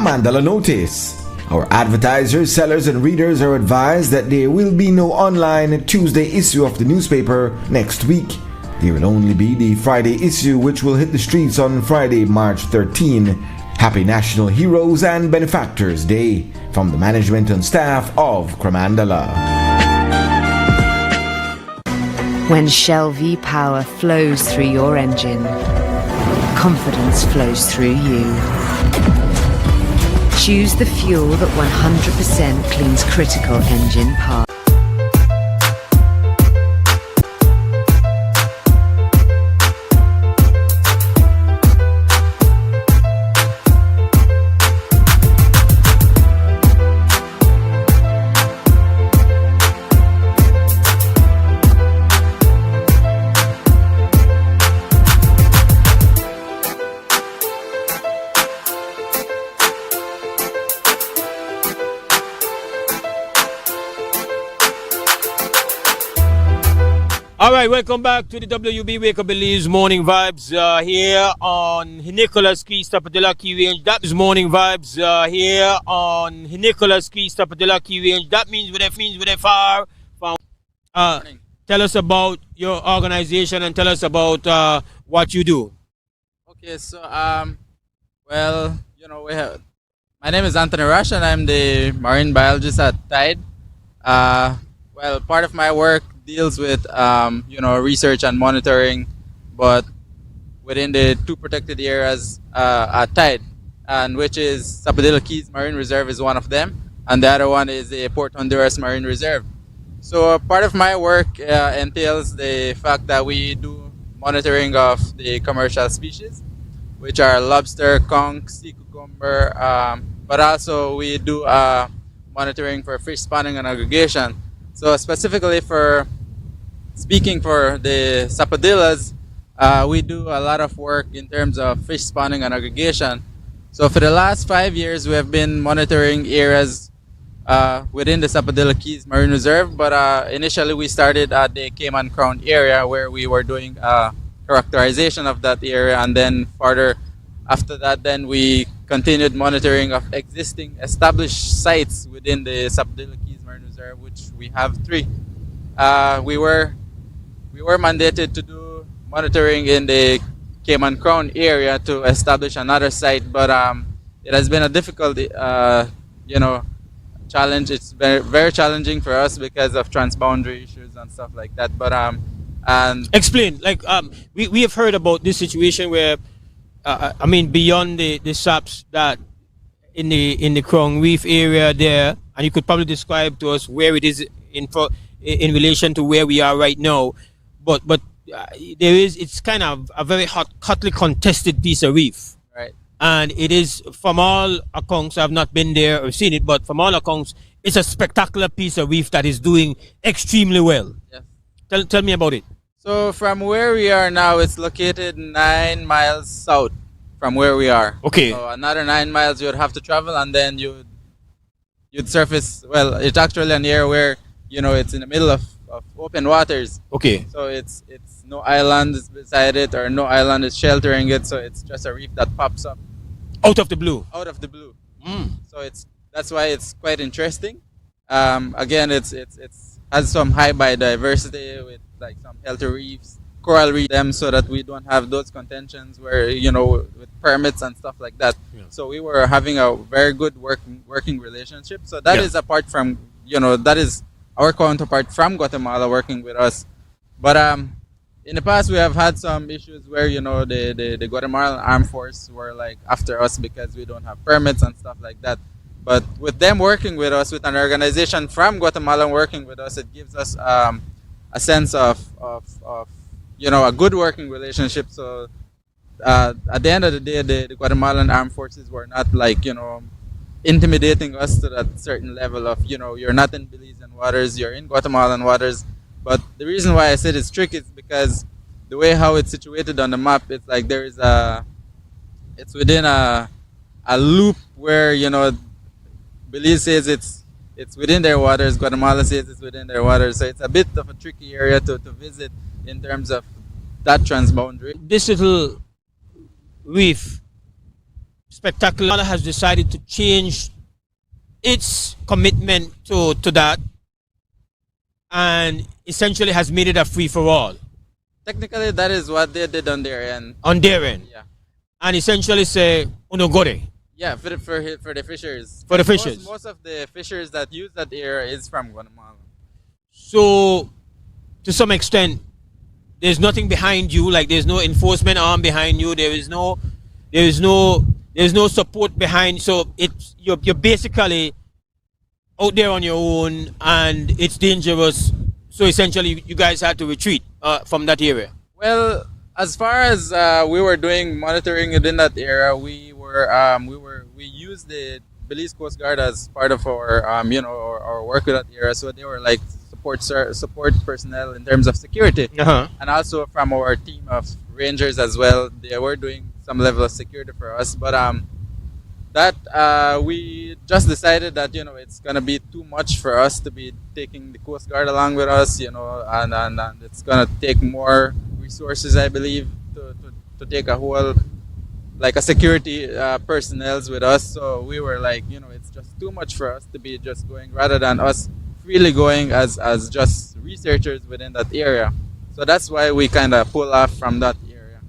Mandela notice. Our advertisers, sellers, and readers are advised that there will be no online Tuesday issue of the newspaper next week. There will only be the Friday issue, which will hit the streets on Friday, March 13. Happy National Heroes and Benefactors Day from the management and staff of Cremandala. When Shell V-Power flows through your engine, confidence flows through you. Choose the fuel that 100% cleans critical engine parts. All right, welcome back to the WB Wake Up Belize Morning Vibes here on Nicholas Key, Sapodilla Key Range. That is Morning Vibes here on Nicholas Key, Sapodilla Key Range. That means we're far from. Tell us about your organization and tell us about what you do. Okay, so my name is Anthony Rush and I'm the marine biologist at Hyde. Part of my work deals with research and monitoring, but within the two protected areas at Hyde, and which is Sapodilla Keys Marine Reserve is one of them, and the other one is the Port Honduras Marine Reserve. So part of my work entails the fact that we do monitoring of the commercial species, which are lobster, conch, sea cucumber, but also we do monitoring for fish spawning and aggregation. So specifically speaking for the Sapodillas, we do a lot of work in terms of fish spawning and aggregation. So for the last 5 years, we have been monitoring areas within the Sapodilla Keys Marine Reserve, but initially we started at the Cayman Crown area where we were doing characterization of that area, and then further after that, then we continued monitoring of existing established sites within the Sapodilla Keys Marine Reserve, which we have 3. We were mandated to do monitoring in the Cayman Crown area to establish another site, but it has been a difficult, challenge. It's very, very challenging for us because of transboundary issues and stuff like that. But and explain, we have heard about this situation where, beyond the SAPs that in the Crown Reef area there, and you could probably describe to us where it is in relation to where we are right now, but it's kind of a very hotly contested piece of reef. Right. And it is, from all accounts, I've not been there or seen it, but from all accounts, it's a spectacular piece of reef that is doing extremely well. Yes. Tell me about it. So from where we are now, it's located 9 miles south from where we are. Okay. So another 9 miles you would have to travel, and then you'd surface. Well, it's actually an area where it's in the middle of open waters. Okay. So it's no island is beside it, or no island is sheltering it. So it's just a reef that pops up out of the blue. Out of the blue. So that's why it's quite interesting. Again, it's has some high biodiversity with like some healthy reefs, coral reef them, so that we don't have those contentions where with permits and stuff like that. Yeah. So we were having a very good working relationship. So that is apart from that is our counterpart from Guatemala working with us. But in the past we have had some issues where the Guatemalan armed force were like after us because we don't have permits and stuff like that. But with them working with us, with an organization from Guatemala working with us, it gives us a sense of a good working relationship. So at the end of the day, the Guatemalan armed forces were not like intimidating us to that certain level of you're not in Belizean waters, you're in Guatemalan waters. But the reason why I said it's tricky is because the way how it's situated on the map, it's like it's within a loop where Belize says it's within their waters, Guatemala says it's within their waters, so it's a bit of a tricky area to visit in terms of that transboundary. This little reef, Spectacular, has decided to change its commitment to that, and essentially has made it a free-for-all. Technically, that is what they did on their end. On their end? Yeah. And essentially say, unogore. Yeah, for the fishers. For the fishers. Most of the fishers that use that area is from Guatemala. So, to some extent, there's nothing behind you. Like there's no enforcement arm behind you. There is no support behind. So you're basically out there on your own, and it's dangerous. So essentially, you guys had to retreat from that area. Well, as far as we were doing monitoring within that area, we used the Belize Coast Guard as part of our our work with that area. So they were like support personnel in terms of security, and also from our team of rangers as well. They were doing some level of security for us, but that we just decided that it's gonna be too much for us to be taking the Coast Guard along with us, and it's gonna take more resources, I believe, to take a whole like a security personnels with us. So we were like, it's just too much for us to be just going rather than us freely going as just researchers within that area. So that's why we kind of pull off from that area.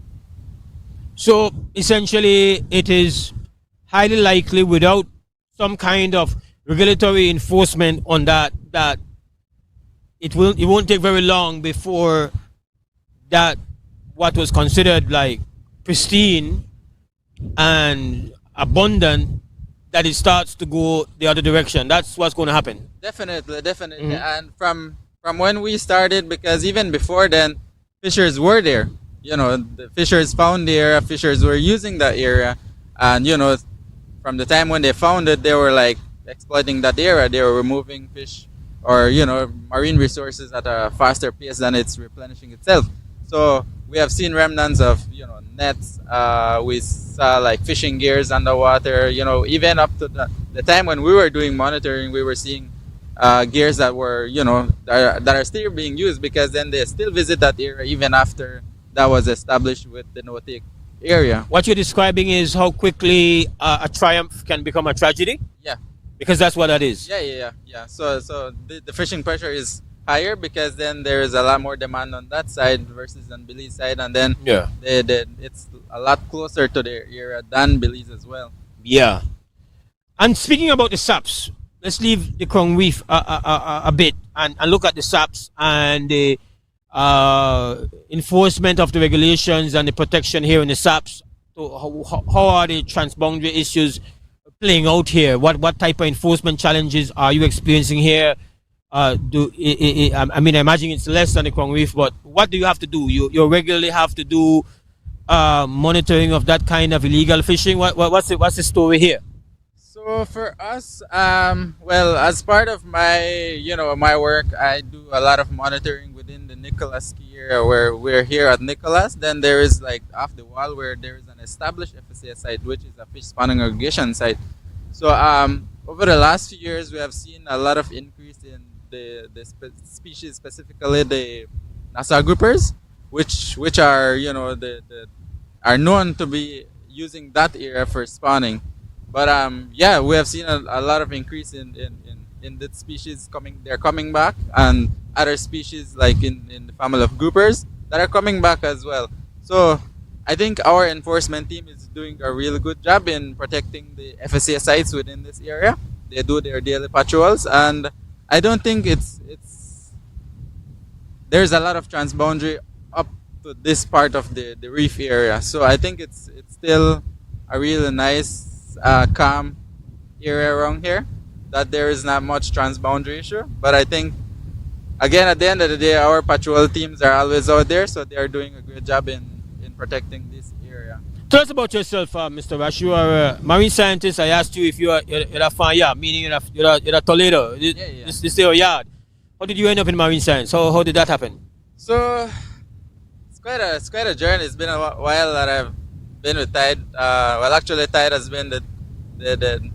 So essentially, it is highly likely without some kind of regulatory enforcement on that it won't take very long before that what was considered like pristine and abundant, that it starts to go the other direction. That's what's going to happen. Definitely. And from when we started, because even before then, fishers were there. The fishers found the area, fishers were using that area, and from the time when they found it, they were like exploiting that area. They were removing fish or marine resources at a faster pace than it's replenishing itself. So we have seen remnants of nets. We saw like fishing gears underwater. Even up to the time when we were doing monitoring, we were seeing gears that were that are still being used, because then they still visit that area even after that was established with the no-take area. What you're describing is how quickly a triumph can become a tragedy. Yeah, because that's what that is. Yeah. So the fishing pressure is higher, because then there is a lot more demand on that side versus on Belize side, and then it's a lot closer to the area than Belize as well. Yeah. And speaking about the SAPs, let's leave the Crown Reef a bit and look at the SAPs and the enforcement of the regulations and the protection here in the SAPs. So how are the transboundary issues playing out here? What type of enforcement challenges are you experiencing here? I imagine it's less than the Crown Reef, but what do you have to do? You regularly have to do monitoring of that kind of illegal fishing. What's the story here? So for us, as part of my my work, I do a lot of monitoring within the Nicholas Key area, where we're here at Nicholas. Then there is like off the wall where there is an established FSA site, which is a fish spawning aggregation site. So over the last few years, we have seen a lot of increase in the species, specifically the Nassau groupers, which are are known to be using that area for spawning. But we have seen a lot of increase in that species coming. They're coming back, and other species like in the family of groupers that are coming back as well. So I think our enforcement team is doing a really good job in protecting the FSA sites within this area. They do their daily patrols, and I don't think there's a lot of transboundary up to this part of the reef area. So I think it's still a really nice calm area around here, that there is not much transboundary issue. But I think, again, at the end of the day, our patrol teams are always out there, so they are doing a great job in protecting this area. Tell us about yourself, Mr. Rash. You are a marine scientist. I asked you if you're a fan yard, meaning you're a Toledo. This is your yard. How did you end up in marine science? How did that happen? So it's quite a journey. It's been a while that I've been with Hyde. Actually, Hyde has been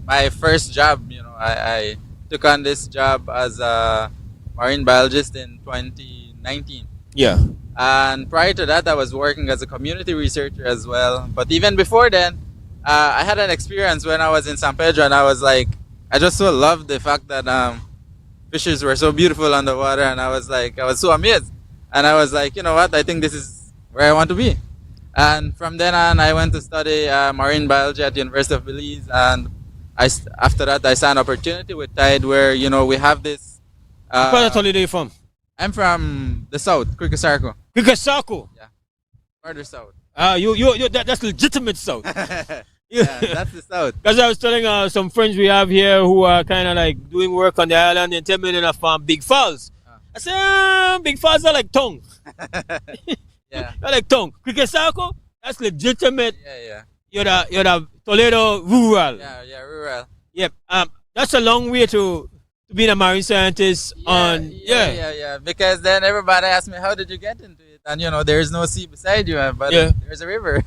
my first job. I took on this job as a marine biologist in 2019. Yeah. And prior to that, I was working as a community researcher as well. But even before then, I had an experience when I was in San Pedro, and I was like, I just so loved the fact that fishes were so beautiful underwater, and I was so amazed. And I was like, you know what? I think this is where I want to be. And from then on, I went to study marine biology at the University of Belize, and after that, I saw an opportunity with Hyde where we have this. What part of Toledo are you from? I'm from the south, Krikasarko. Krikasarko? Yeah, further south. That's legitimate south. Yeah, that's the south. Because I was telling some friends we have here who are kind of like doing work on the island, and tell me they're from Big Falls. I said, Big Falls are like tongue. Yeah. They're like tongue. Krikasarko, that's legitimate. Yeah. You're the Toledo rural. Yeah, rural. Yep. That's a long way to being a marine scientist. Yeah. Because then everybody asks me, how did you get into it? And there is no sea beside you, but there's a river.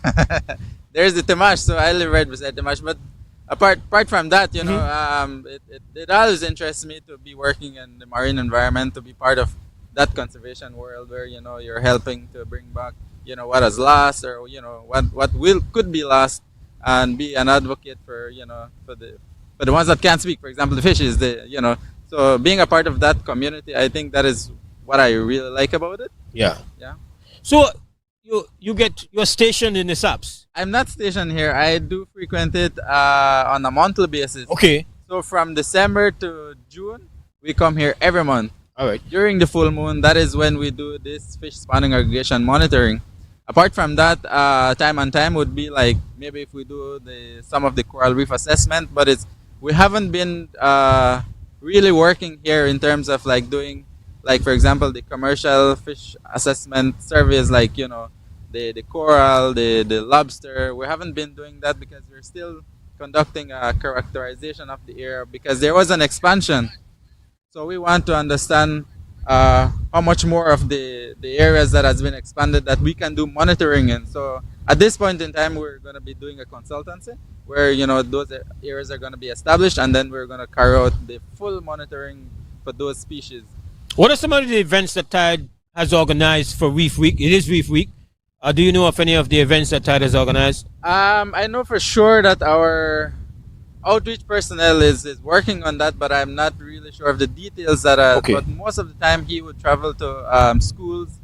There's the Temash, so I live right beside Temash. But apart from that, it always interests me to be working in the marine environment, to be part of that conservation world where you're helping to bring back what has lost, or what could be lost, and be an advocate for for the ones that can't speak. For example, the fishes. So being a part of that community, I think that is what I really like about it. Yeah. Yeah. So you're stationed in the SAPS. I'm not stationed here. I do frequent it on a monthly basis. Okay. So from December to June, we come here every month. All right. During the full moon, that is when we do this fish spawning aggregation monitoring. Apart from that, time and time would be like maybe if we do some of the coral reef assessment, but we haven't been really working here in terms of like doing, like for example, the commercial fish assessment surveys, like the coral, the lobster. We haven't been doing that because we're still conducting a characterization of the area, because there was an expansion. So we want to understand how much more of the areas that has been expanded that we can do monitoring in. So at this point in time, we're going to be doing a consultancy where those areas are going to be established, and then we're going to carry out the full monitoring for those species. What are some of the events that Tide has organized for Reef Week? It is Reef Week. Do you know of any of the events that Tide has organized? I know for sure that our outreach personnel is working on that, but I'm not really sure of the details. Okay. But most of the time he would travel to schools,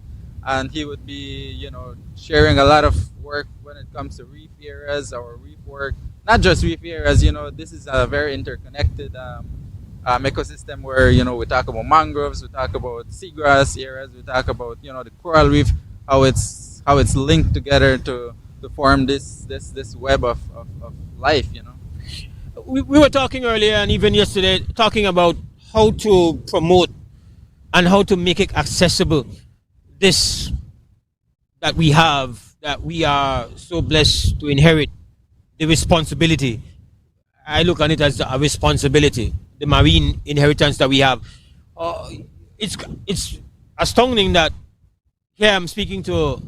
and he would be sharing a lot of work when it comes to reef areas or reef work. Not just reef areas. This is a very interconnected ecosystem where we talk about mangroves, we talk about seagrass areas, we talk about the coral reef, how it's linked together to form this web of life. We were talking earlier and even yesterday, talking about how to promote and how to make it accessible. This that we are so blessed to inherit, the responsibility. I look on it as a responsibility, the marine inheritance that we have. It's astounding that here I'm speaking to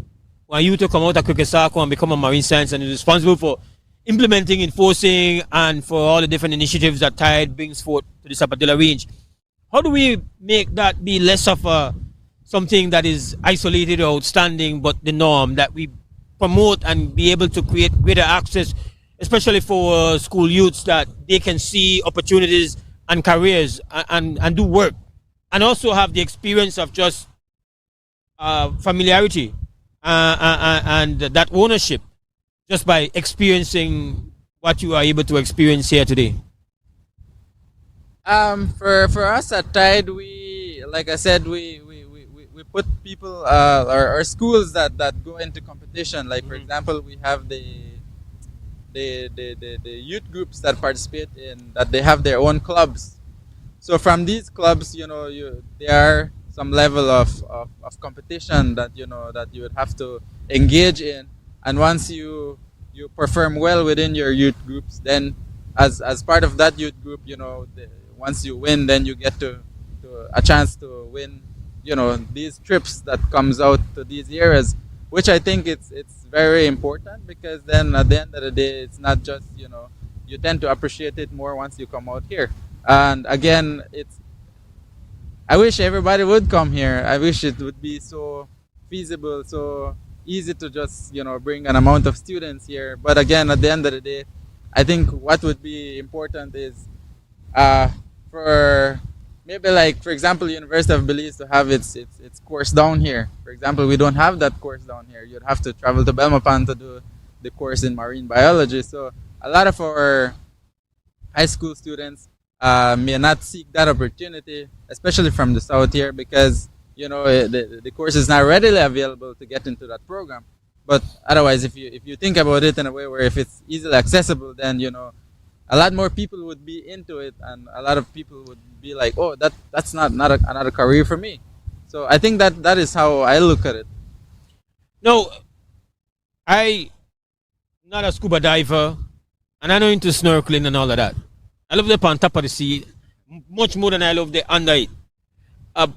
one youth to come out of Kwekesako and become a marine science and is responsible for implementing, enforcing, and for all the different initiatives that Tide brings forth to the Sapodilla range. How do we make that be less of something that is isolated or outstanding, but the norm, that we promote and be able to create greater access, especially for school youths, that they can see opportunities and careers and do work, and also have the experience of just familiarity and that ownership, just by experiencing what you are able to experience here today? For us at Tide, like I said, we put people or schools that go into competition. Like for example, we have the youth groups that participate in that. They have their own clubs. So from these clubs, there are some level of competition that that you would have to engage in. And once you perform well within your youth groups, then as part of that youth group, once you win, then you get to a chance to win, these trips that comes out to these areas, which I think it's very important, because then at the end of the day, it's not just, you tend to appreciate it more once you come out here. And again, I wish everybody would come here. I wish it would be so feasible, so easy to just bring an amount of students here. But again, at the end of the day, I think what would be important is for maybe, like for example, University of Belize to have its course down here. For example, we don't have that course down here. You'd have to travel to Belmopan to do the course in marine biology. So a lot of our high school students may not seek that opportunity, especially from the south here, because the course is not readily available to get into that program. But otherwise, if you think about it in a way where if it's easily accessible, then a lot more people would be into it, and a lot of people would be like, oh, that's not another career for me. So I think that is how I look at it. No, I'm not a scuba diver, and I'm not into snorkeling and all of that. I love the on top of the sea much more than I love the under it. But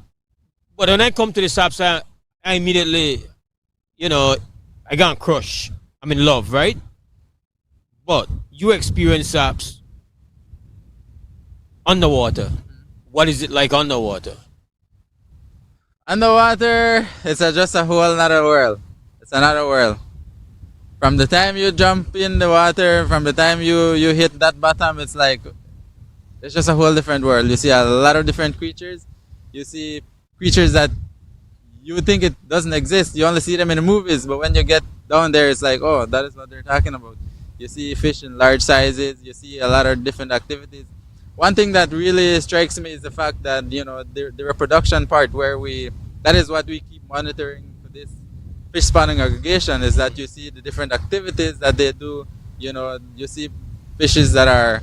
when I come to the SAPS, I immediately, I can't crush. I'm in love, right? But you experience SAPs underwater. What is it like underwater? Underwater, it's just a whole another world. It's another world. From the time you jump in the water, from the time you hit that bottom, it's like, it's just a whole different world. You see a lot of different creatures. You see creatures that you think it doesn't exist. You only see them in the movies, but when you get down there, it's like, oh, that is what they're talking about. You see fish in large sizes. You see a lot of different activities. One thing that really strikes me is the fact that, you know, the reproduction part where that is what we keep monitoring for this fish spawning aggregation, is that you see the different activities that they do. You know, you see fishes that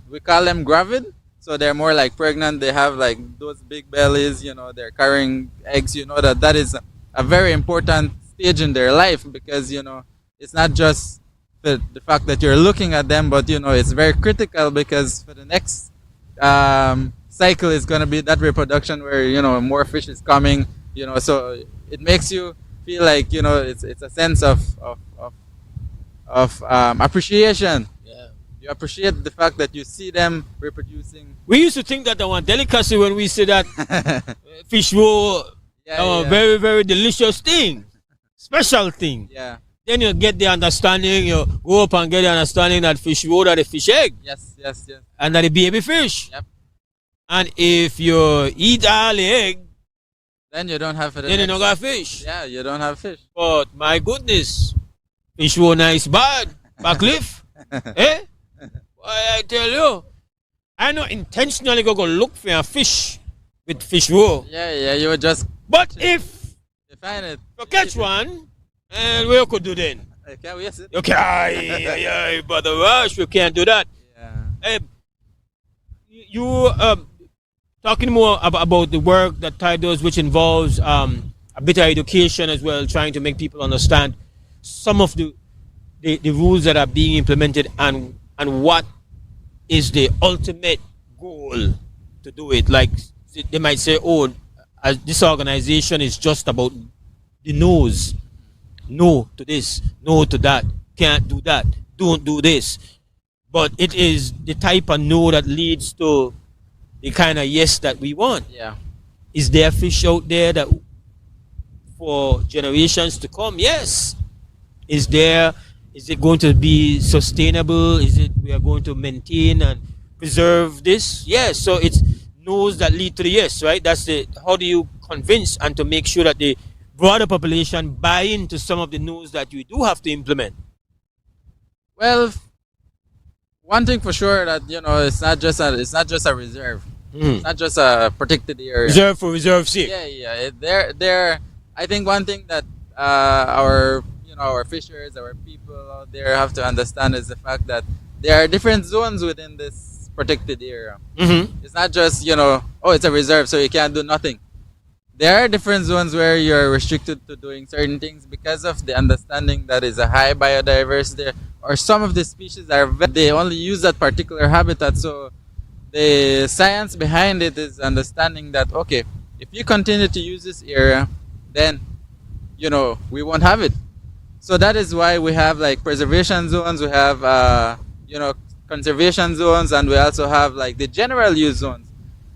we call them gravid. So they're more like pregnant. They have like those big bellies, you know, they're carrying eggs. You know, that is a very important stage in their life, because, you know, it's not just the fact that you're looking at them, but, you know, it's very critical, because for the next cycle is going to be that reproduction where, you know, more fish is coming, you know, so it makes you feel like, you know, it's a sense of appreciation. Yeah. You appreciate the fact that you see them reproducing. We used to think that the one delicacy when we say that fish roll, very, very delicious thing, special thing. Yeah. Then you get the understanding, you go up and get the understanding that fish roll are the fish egg. Yes. And that the baby fish. Yep. And if you eat all the egg, then you don't have you don't got fish. Yeah, you don't have fish. But my goodness, fish roll nice bad. Backliff. Eh? I tell you, I not intentionally go look for a fish with fish roll. Yeah, you would just. But if you find it, you catch one, and what you could do then? Can we yes it? Okay, but the rush, we can't do that. Yeah. You talking more about the work that Hyde does, which involves a bit of education as well, trying to make people understand some of the rules that are being implemented and what is the ultimate goal to do it. Like they might say, oh, this organization is just about the no's. No to this, no to that, can't do that, don't do this. But it is the type of no that leads to the kind of yes that we want. Yeah. Is there fish out there that for generations to come? Yes. Is it going to be sustainable? Is it we are going to maintain and preserve this? Yes. So it's no's that lead to the yes, right? That's how do you convince and to make sure that the broader population buy into some of the no's that you do have to implement? Well, one thing for sure that, you know, it's not just a reserve. It's not just a protected area. Reserve for reserve's sake. Yeah. I think one thing that our fishers, our people out there have to understand is the fact that there are different zones within this protected area. Mm-hmm. It's not just, you know, oh, it's a reserve, so you can't do nothing. There are different zones where you're restricted to doing certain things because of the understanding that is a high biodiversity there, or some of the species they only use that particular habitat. So the science behind it is understanding that, okay, if you continue to use this area, then, you know, we won't have it. So that is why we have like preservation zones, we have, conservation zones, and we also have like the general use zones.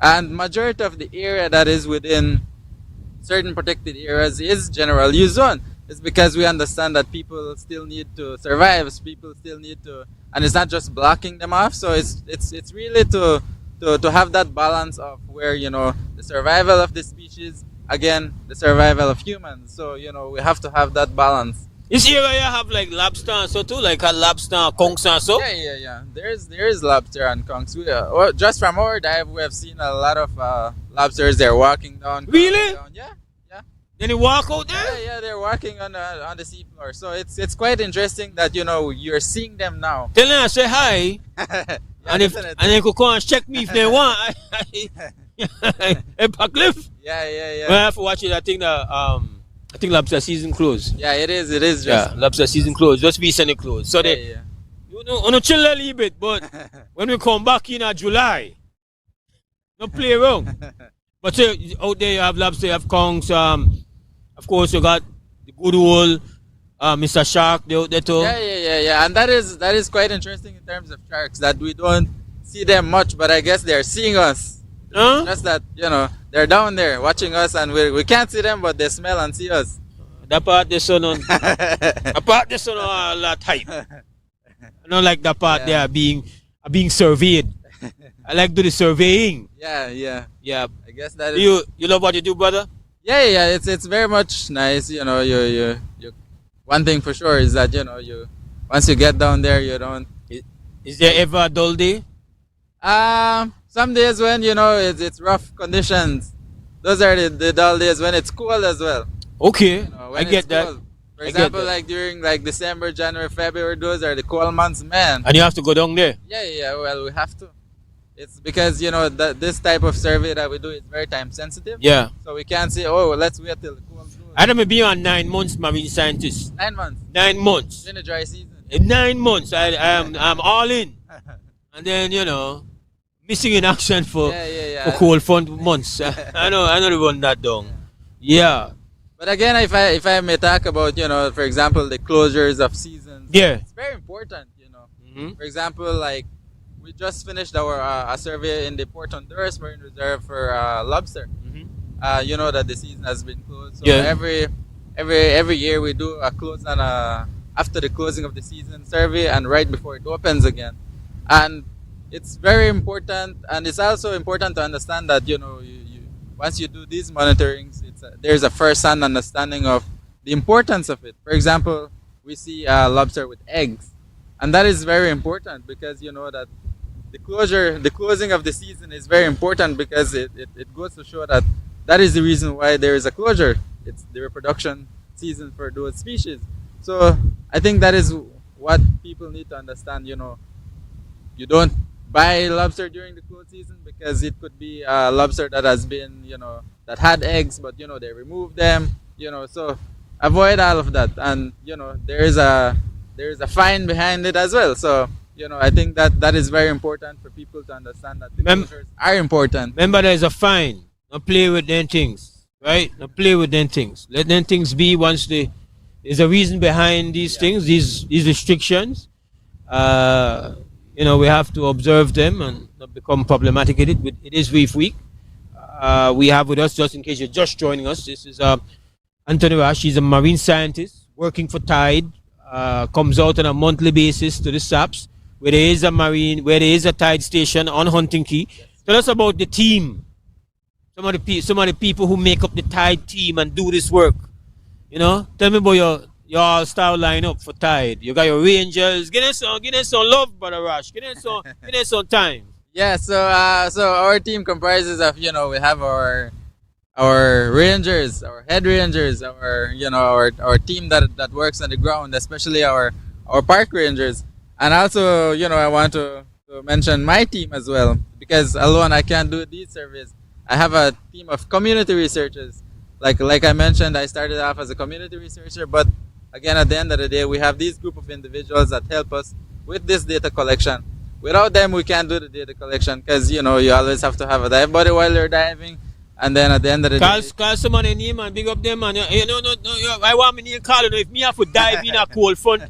And majority of the area that is within certain protected areas is general use zone. It's because we understand that people still need to survive. People still need to, and it's not just blocking them off. So it's really to have that balance of where, you know, the survival of the species, again, the survival of humans. So, you know, we have to have that balance. This area have like lobster and so too, like a lobster, conchs and so? Yeah. There is lobster and conchs. Just from our dive, we have seen a lot of lobsters. They're walking down. Really? Down. Yeah. Then they walk out there? Yeah, they're walking on the seafloor. So it's quite interesting that, you know, you're seeing them now. Tell them I say hi. And they could come and check me if they want. Hey, Cliff? Yeah. Well, I have to watch it. I think lobster season closed. Yeah, it is. Lobster season closed. Just recently closed. So they, you know, on a chill a little bit, but when we come back in July, don't play around. But out there you have lobster, you have conchs. Of course, you got the good old Mr. Shark, they out there too. Yeah. And that is quite interesting in terms of sharks, that we don't see them much, but I guess they're seeing us. Just that, they're down there watching us, and we can't see them, but they smell and see us. That part they son on. That part they son on a lot hype. I don't like that part there being surveyed. I like do the surveying. Yeah. I guess that is. You love what you do, brother? Yeah. It's very much nice. You one thing for sure is that you once you get down there, you don't. Is there ever a dull day? Some days when it's rough conditions. Those are the dull days when it's cool as well. Okay, I get that. Cool. For example, like during December, January, February, those are the cold months, man. And you have to go down there. Yeah. Well, we have to. It's because this type of survey that we do is very time sensitive. Yeah. So we can't say, let's wait till the cold goes. I don't be on 9 months, marine scientist. 9 months. 9 months. In the dry season. In 9 months, I'm all in. And then missing in action for cold fun months. I don't run that down. Yeah. But again, if I may talk about for example the closures of seasons. Yeah. It's very important. For example, like we just finished our a survey in the Port Honduras Marine Reserve for lobster. You know that the season has been closed. So every year we do a close on after the closing of the season survey and right before it opens again. And it's very important, and it's also important to understand that once you do these monitorings, there's a first-hand understanding of the importance of it. For example, we see lobster with eggs, and that is very important because that the closing of the season is very important because it goes to show that is the reason why there is a closure. It's the reproduction season for those species. So I think that is what people need to understand. You don't buy lobster during the closed season because it could be a lobster that has been, that had eggs, but they removed them. So avoid all of that, and there is a fine behind it as well. So I think that is very important for people to understand that the closures are important. Remember, there's a fine. Don't play with them things, right? Don't play with them things. Let them things be. Once there's a reason behind these things, these restrictions. We have to observe them and not become problematic in it. It is Reef Week. We have with us, just in case you're just joining us, this is Anthony Rash. He's a marine scientist working for Tide. Comes out on a monthly basis to the SAPs, where there is a Tide station on Hunting Key. Tell us about the team. Some of the people who make up the Tide team and do this work. Tell me about your all-star lineup for Tide. You got your Rangers. Give us some love, Brother Rash. Give us some time. Yeah, so our team comprises of, we have our Rangers, our head Rangers, our team that works on the ground, especially our park Rangers. And also, I want to mention my team as well, because alone I can't do these surveys. I have a team of community researchers. Like I mentioned, I started off as a community researcher, but again, at the end of the day, we have these group of individuals that help us with this data collection. Without them, we can't do the data collection because, you always have to have a dive body while you're diving. And then at the end of the day... Call someone a name and big up them. And, I want me to call you. If me have to dive in a cold front,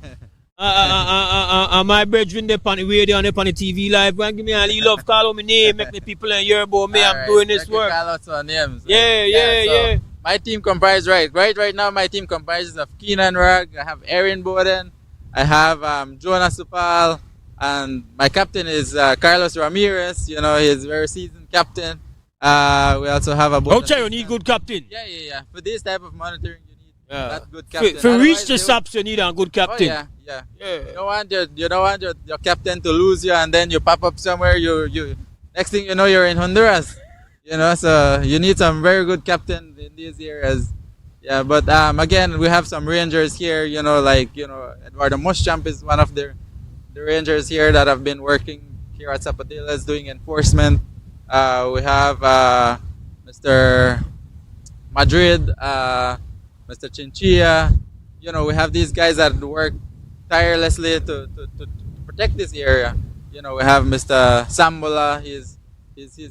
my brethren, they're on the radio and they're on the TV live. Give me a little love, call out my name, make the people hear about me. I'm doing this work. Call out our names. Yeah. My team comprises, right now, my team comprises of Keenan Rag, I have Erin Bowden, I have Jonas Supal, and my captain is Carlos Ramirez. He's a very seasoned captain. We also have a... Outside, you need good captain. Yeah. For this type of monitoring, you need that good captain. For reach the SAPs, you need a good captain. Oh, yeah. You don't want your captain to lose you and then you pop up somewhere, you next thing you know, you're in Honduras. So you need some very good captain in these areas. Yeah, but again, we have some rangers here, Eduardo Muschamp is one of the rangers here that have been working here at Sapodilla doing enforcement. We have Mr. Madrid, Mr. Chinchilla. We have these guys that work tirelessly to protect this area. We have Mr. Sambola. He's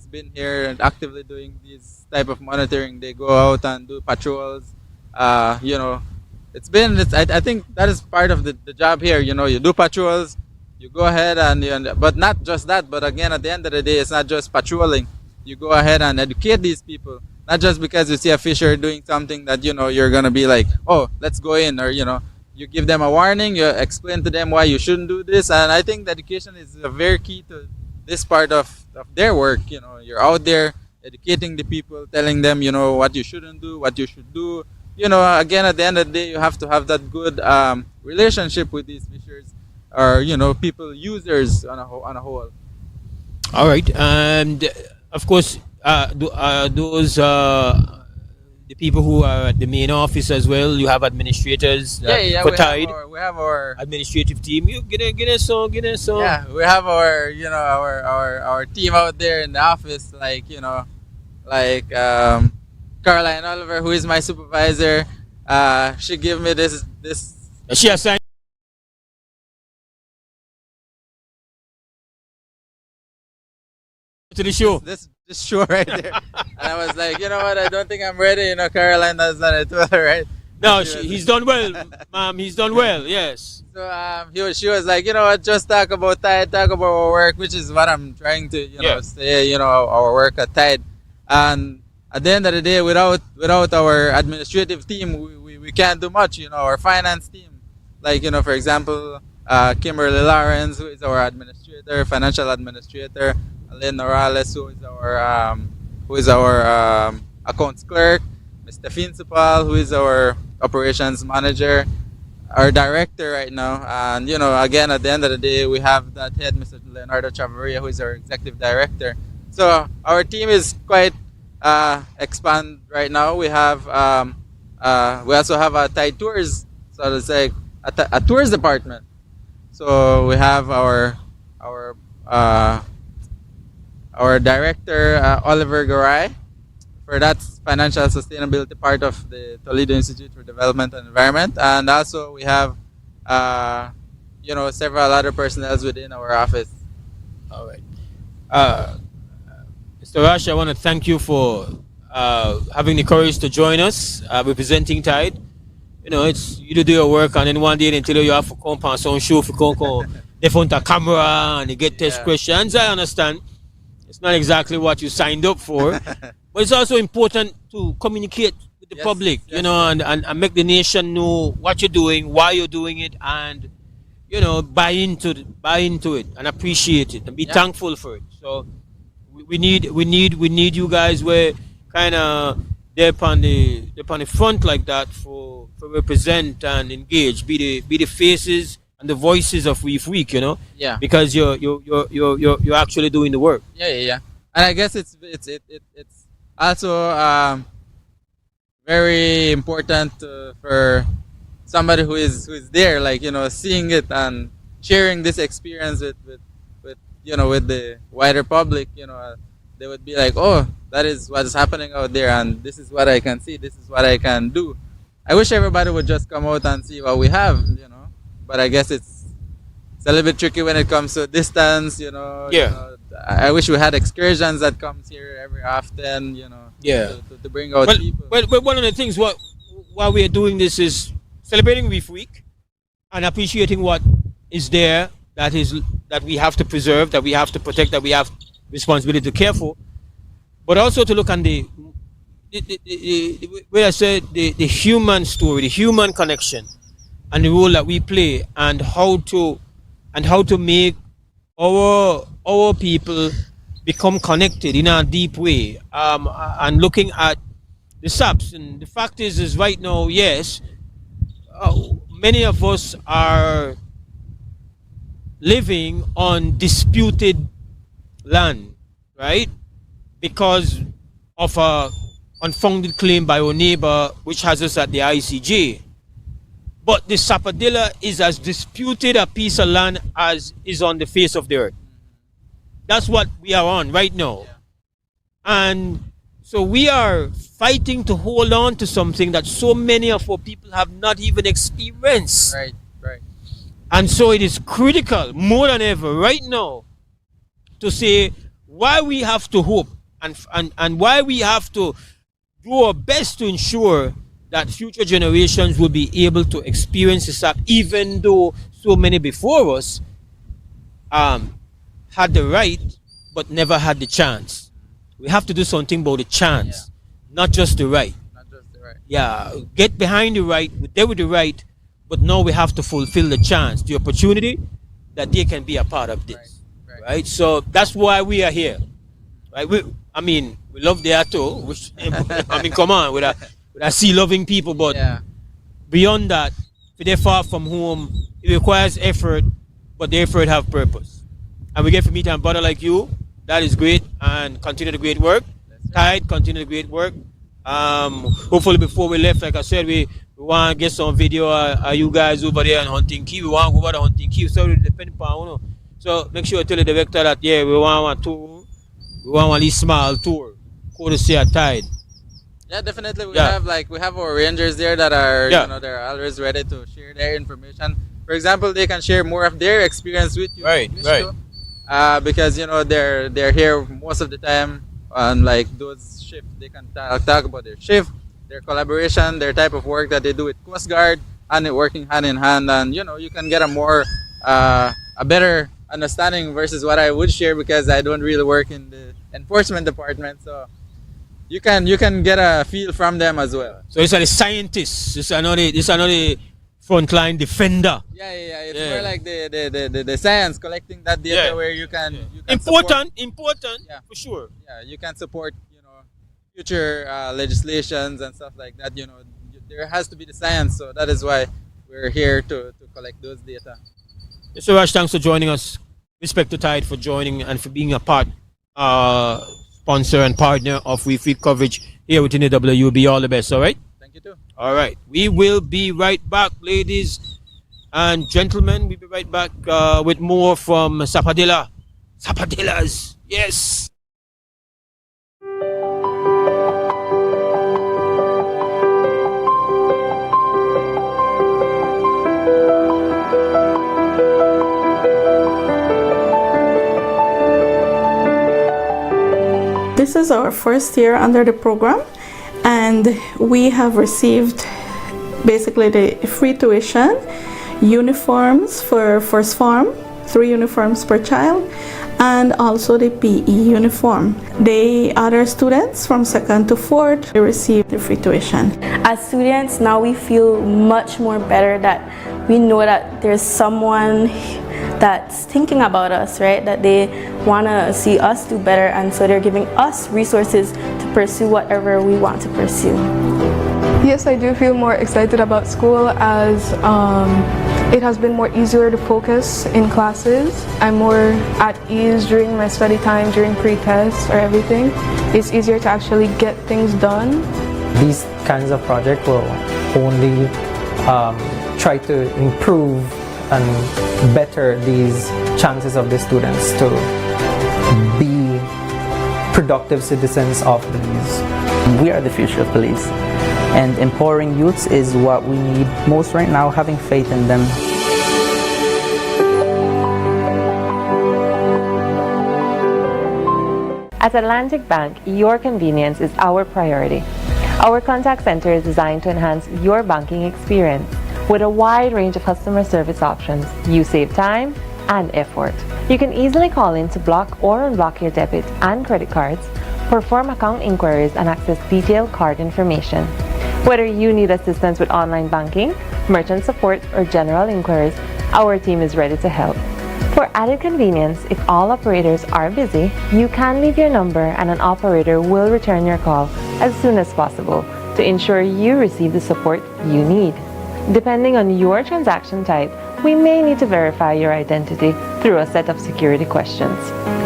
been here and actively doing this type of monitoring. They go out and do patrols. I think that is part of the job here. You know, you do patrols, you go ahead but not just that, but again, at the end of the day, it's not just patrolling. You go ahead and educate these people, not just because you see a fisher doing something that, you know, you're going to be like, oh, let's go in, or, you know, you give them a warning, you explain to them why you shouldn't do this. And I think that education is a very key to this part of their work. You know, you're out there educating the people, telling them, you know, what you shouldn't do, what you should do. You know, again, at the end of the day, you have to have that good relationship with these fishers, or, you know, people, users on a whole. All right. And of course, those the people who are at the main office as well. You have administrators for Tide. We have our administrative team. You get a song. Yeah, we have our, you know, our team out there in the office, like, you know, like Caroline Oliver, who is my supervisor. She gave me this. She assigned to the show. This show right there. And I was like, you know what? I don't think I'm ready. You know, Caroline does that. I told her, right? No, he's done well, ma'am. He's done well. Yes. So she was like, you know what? Just talk about Tide, talk about our work, which is what I'm trying to, you know, say. You know, our work at Tide. And at the end of the day, without our administrative team, we can't do much. You know, our finance team, like, you know, for example, Kimberly Lawrence, who is our administrator, financial administrator. Lynn Morales, who is our accounts clerk, Mr. Finsipal, who is our operations manager, our director right now, and, you know, again, at the end of the day, we have that head, Mr. Leonardo Chavarria, who is our executive director. So our team is quite expand right now. We have we also have a Tide Tours, so it's like a tours department. So we have our director, Oliver Garay, for that financial sustainability part of the Toledo Institute for Development and Environment. And also we have, you know, several other personnel within our office. All right. Mr. Rash, I want to thank you for having the courage to join us, representing Tide. You know, it's you do your work, and then one day they tell you have to come on some show for come in front of camera and you get test questions. I understand. It's not exactly what you signed up for, but it's also important to communicate with the public, you know, and make the nation know what you're doing, why you're doing it, and, you know, buy into it and appreciate it and be thankful for it. So we need you guys. We're kind of there upon the front like that for represent and engage, be the faces and the voices of Reef Week, you know. Yeah. Because you're actually doing the work. Yeah. And I guess it's also very important for somebody who is there, like, you know, seeing it and sharing this experience with you know, with the wider public. You know, they would be like, oh, that is what is happening out there, and this is what I can see, this is what I can do. I wish everybody would just come out and see what we have, you know. But I guess it's a little bit tricky when it comes to distance, you know. Yeah. You know, I wish we had excursions that comes here every often, you know. Yeah. To bring out people. Well, one of the things why we are doing this is celebrating Reef Week and appreciating what is there that we have to preserve, that we have to protect, that we have responsibility to care for, but also to look on the where I said the human story, the human connection, and the role that we play, and how to make our people become connected in a deep way, and looking at the SAPs. And the fact is right now, yes, many of us are living on disputed land, right? Because of a unfounded claim by our neighbor, which has us at the ICJ. But the Sapodilla is as disputed a piece of land as is on the face of the earth. That's what we are on right now. And so we are fighting to hold on to something that so many of our people have not even experienced. Right. And so it is critical, more than ever, right now, to say why we have to hope and why we have to do our best to ensure that future generations will be able to experience this app, even though so many before us had the right but never had the chance. We have to do something about the chance, not just the right. Yeah, get behind the right, we're there with the right, but now we have to fulfill the chance, the opportunity that they can be a part of this. Right? So that's why we are here. Right? We love the ATO, which come on, with I see loving people, but beyond that, if they're far from home, it requires effort, but the effort have purpose. And we get to meet a brother like you. That is great, and continue the great work. Hyde, continue the great work. Hopefully before we left, like I said, we want to get some video of you guys over there on Hunting Key. We want to go over the Hunting Key. So it depends upon, you know. So make sure you tell the director that, yeah, we want a tour. We want a small tour. Courtesy at Hyde. Yeah, definitely. We have our rangers there that are they're always ready to share their information. For example, they can share more of their experience with you. Right. Because they're here most of the time, and like those shifts, they can talk about their shift, their collaboration, their type of work that they do with Coast Guard, and it working hand in hand. And you can get a better understanding versus what I would share, because I don't really work in the enforcement department. So you can get a feel from them as well. So it's a scientist. It's another frontline defender. Yeah. It's more like the science, collecting that data where you can important for sure. Yeah, you can support future legislations and stuff like that. There has to be the science, so that is why we're here to collect those data. Mr. Rush, thanks for joining us. Respect to Hyde for joining and for being a part sponsor and partner of Reef Week coverage here within the WUB. All the best, all right? Thank you too. All right. We will be right back, ladies and gentlemen. We'll be right back with more from Sapodilla. Sapodillas, yes. This is our first year under the program, and we have received basically the free tuition, uniforms for first form, 3 uniforms per child, and also the PE uniform. The other students from 2nd to 4th, they received the free tuition. As students, now we feel much more better that we know that there's someone that's thinking about us, right? That they want to see us do better, and so they're giving us resources to pursue whatever we want to pursue. Yes, I do feel more excited about school, as it has been more easier to focus in classes. I'm more at ease during my study time, during pre-test or everything. It's easier to actually get things done. These kinds of projects will only try to improve and better these chances of the students to be productive citizens of Belize. We are the future of Belize, and empowering youths is what we need most right now, having faith in them. At Atlantic Bank, your convenience is our priority. Our contact center is designed to enhance your banking experience. With a wide range of customer service options, you save time and effort. You can easily call in to block or unblock your debit and credit cards, perform account inquiries, and access detailed card information. Whether you need assistance with online banking, merchant support, or general inquiries, our team is ready to help. For added convenience, if all operators are busy, you can leave your number and an operator will return your call as soon as possible to ensure you receive the support you need. Depending on your transaction type, we may need to verify your identity through a set of security questions.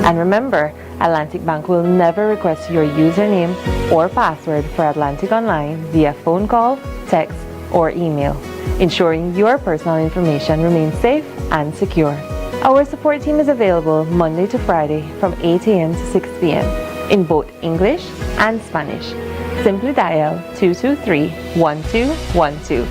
And remember, Atlantic Bank will never request your username or password for Atlantic Online via phone call, text, or email, ensuring your personal information remains safe and secure. Our support team is available Monday to Friday from 8 a.m. to 6 p.m. in both English and Spanish. Simply dial 223-1212.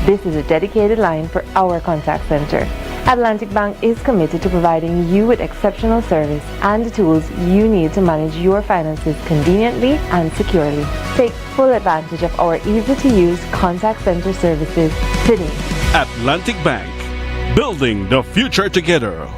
This is a dedicated line for our contact center. Atlantic Bank is committed to providing you with exceptional service and the tools you need to manage your finances conveniently and securely. Take full advantage of our easy-to-use contact center services today. Atlantic Bank, building the future together.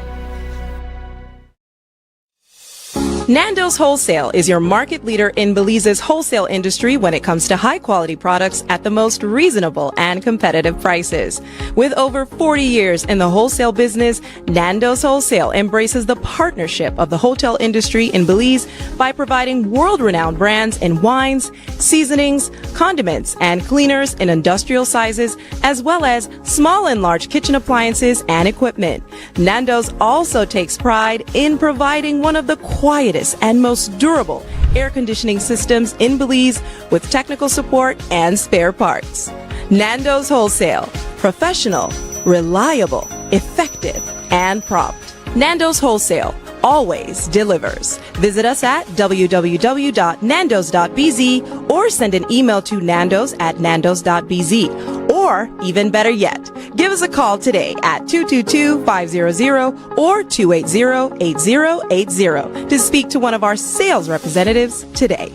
Nando's Wholesale is your market leader in Belize's wholesale industry when it comes to high-quality products at the most reasonable and competitive prices. With over 40 years in the wholesale business, Nando's Wholesale embraces the partnership of the hotel industry in Belize by providing world-renowned brands in wines, seasonings, condiments, and cleaners in industrial sizes, as well as small and large kitchen appliances and equipment. Nando's also takes pride in providing one of the quietest and most durable air conditioning systems in Belize with technical support and spare parts. Nando's Wholesale. Professional, reliable, effective, and prompt. Nando's Wholesale always delivers. Visit us at www.nandos.bz or send an email to nandos@nandos.bz. Or, even better yet, give us a call today at 222-500 or 280-8080 to speak to one of our sales representatives today.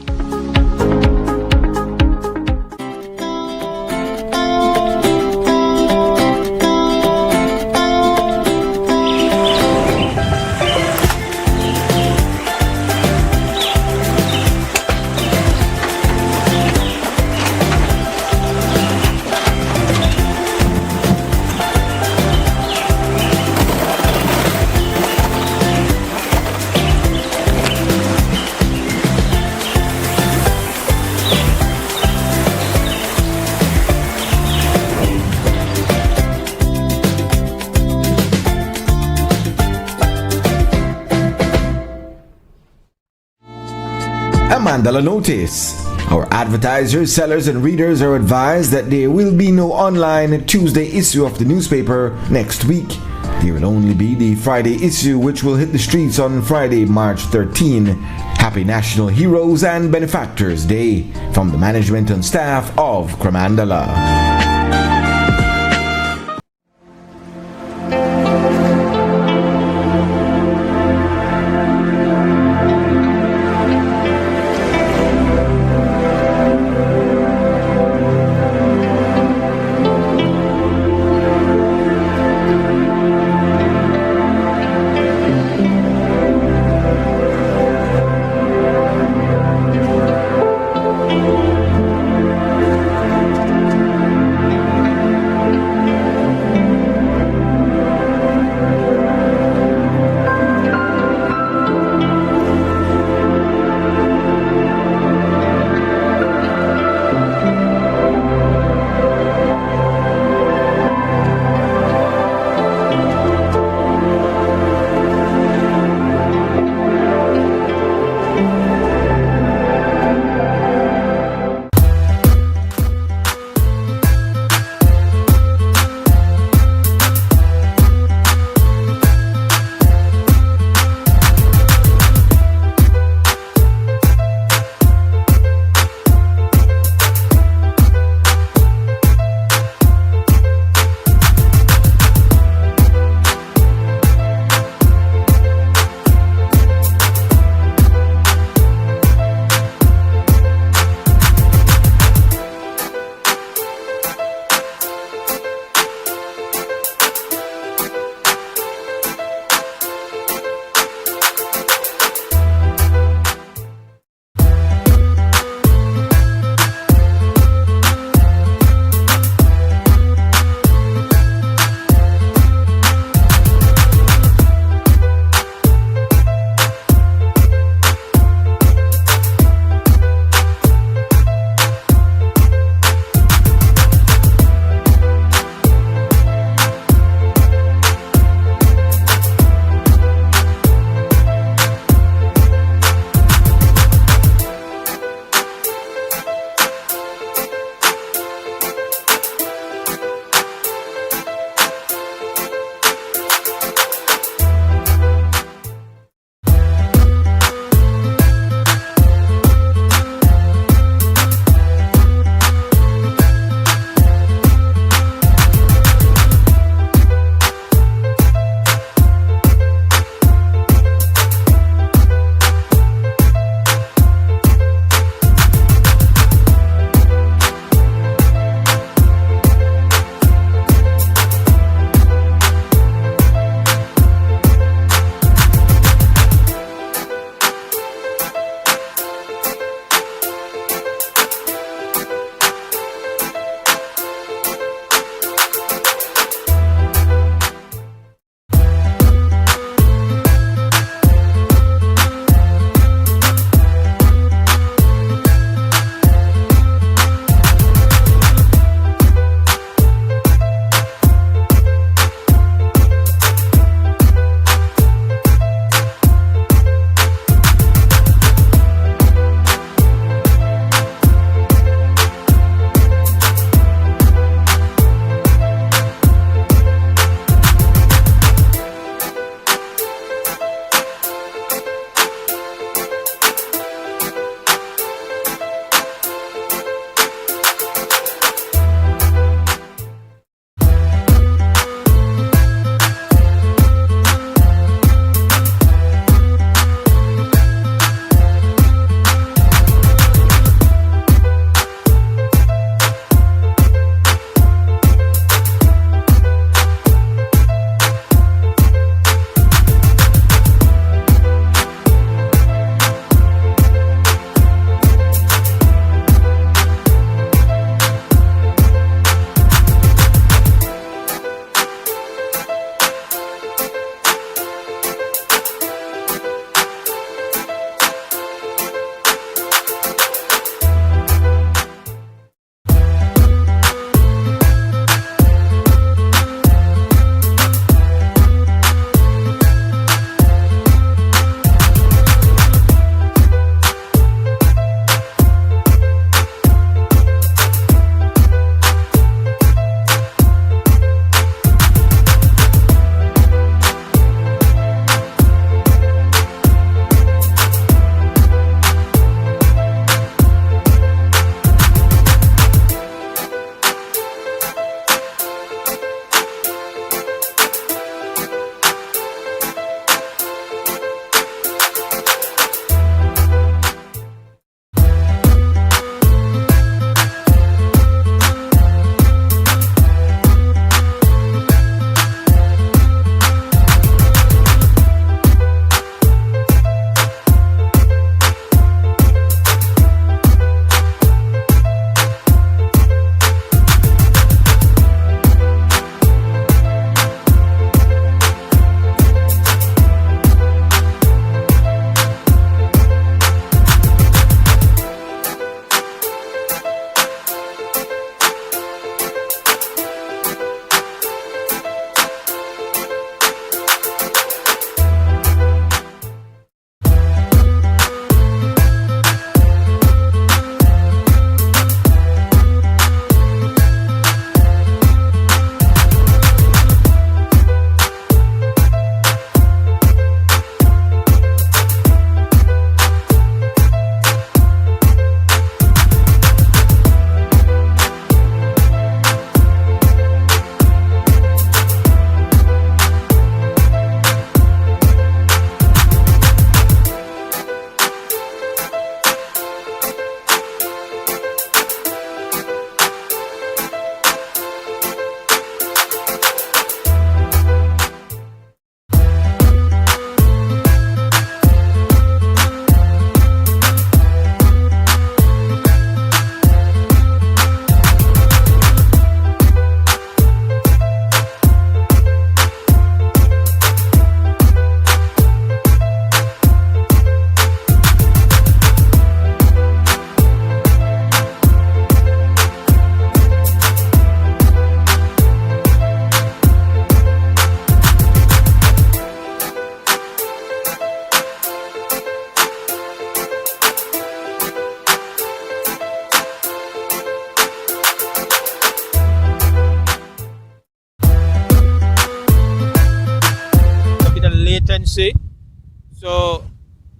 Mandala notice. Our advertisers, sellers, and readers are advised that there will be no online Tuesday issue of the newspaper next week. There will only be the Friday issue, which will hit the streets on Friday, March 13. Happy National Heroes and Benefactors Day from the management and staff of Cremandala.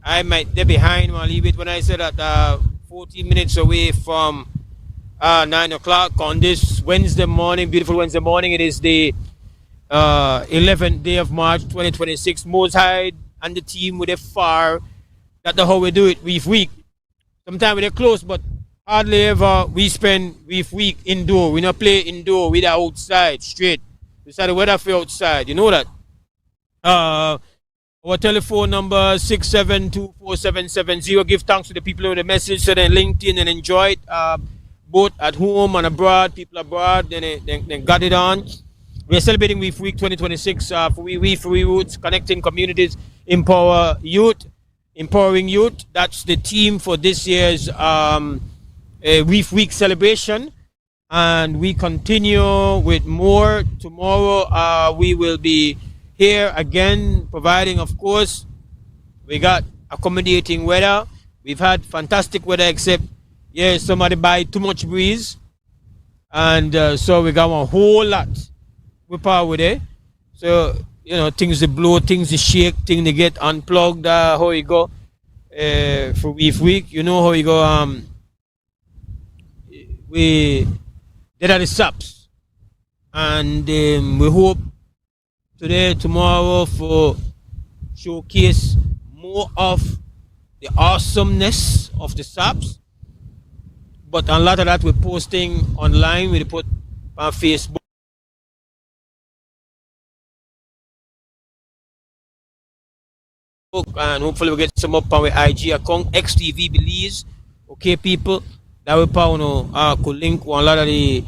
I might be behind when I leave it when I said that 14 minutes away from 9 o'clock on this Wednesday morning, beautiful Wednesday morning. It is the 11th day of March 2026. Mose, Hyde and the team with a far. That's how we do it, Reef Week. Sometimes we're close, but hardly ever we spend Reef Week indoor. We not play indoor, we're outside, straight. We start the weather for outside, you know that. Our telephone number 6724770. Give thanks to the people with the message, so they LinkedIn and enjoy it. Both at home and abroad, people abroad, then got it on. We're celebrating Reef Week 2026 for Reef Roots, connecting communities, empowering youth. That's the theme for this year's Reef Week celebration. And we continue with more. Tomorrow we will be here again, providing, of course, we got accommodating weather. We've had fantastic weather, except, yeah, somebody buy too much breeze. And so we got a whole lot with power there. So, you know, things to blow, things to shake, things to get unplugged, how you go for Reef Week. You know how you go, we did the SAPs. And we hope today, tomorrow, for showcase more of the awesomeness of the SAPs. But a lot of that we're posting online. We put on Facebook. And hopefully we'll get some up on our IG account, XTV Belize. Okay, people, that we could link one lot of the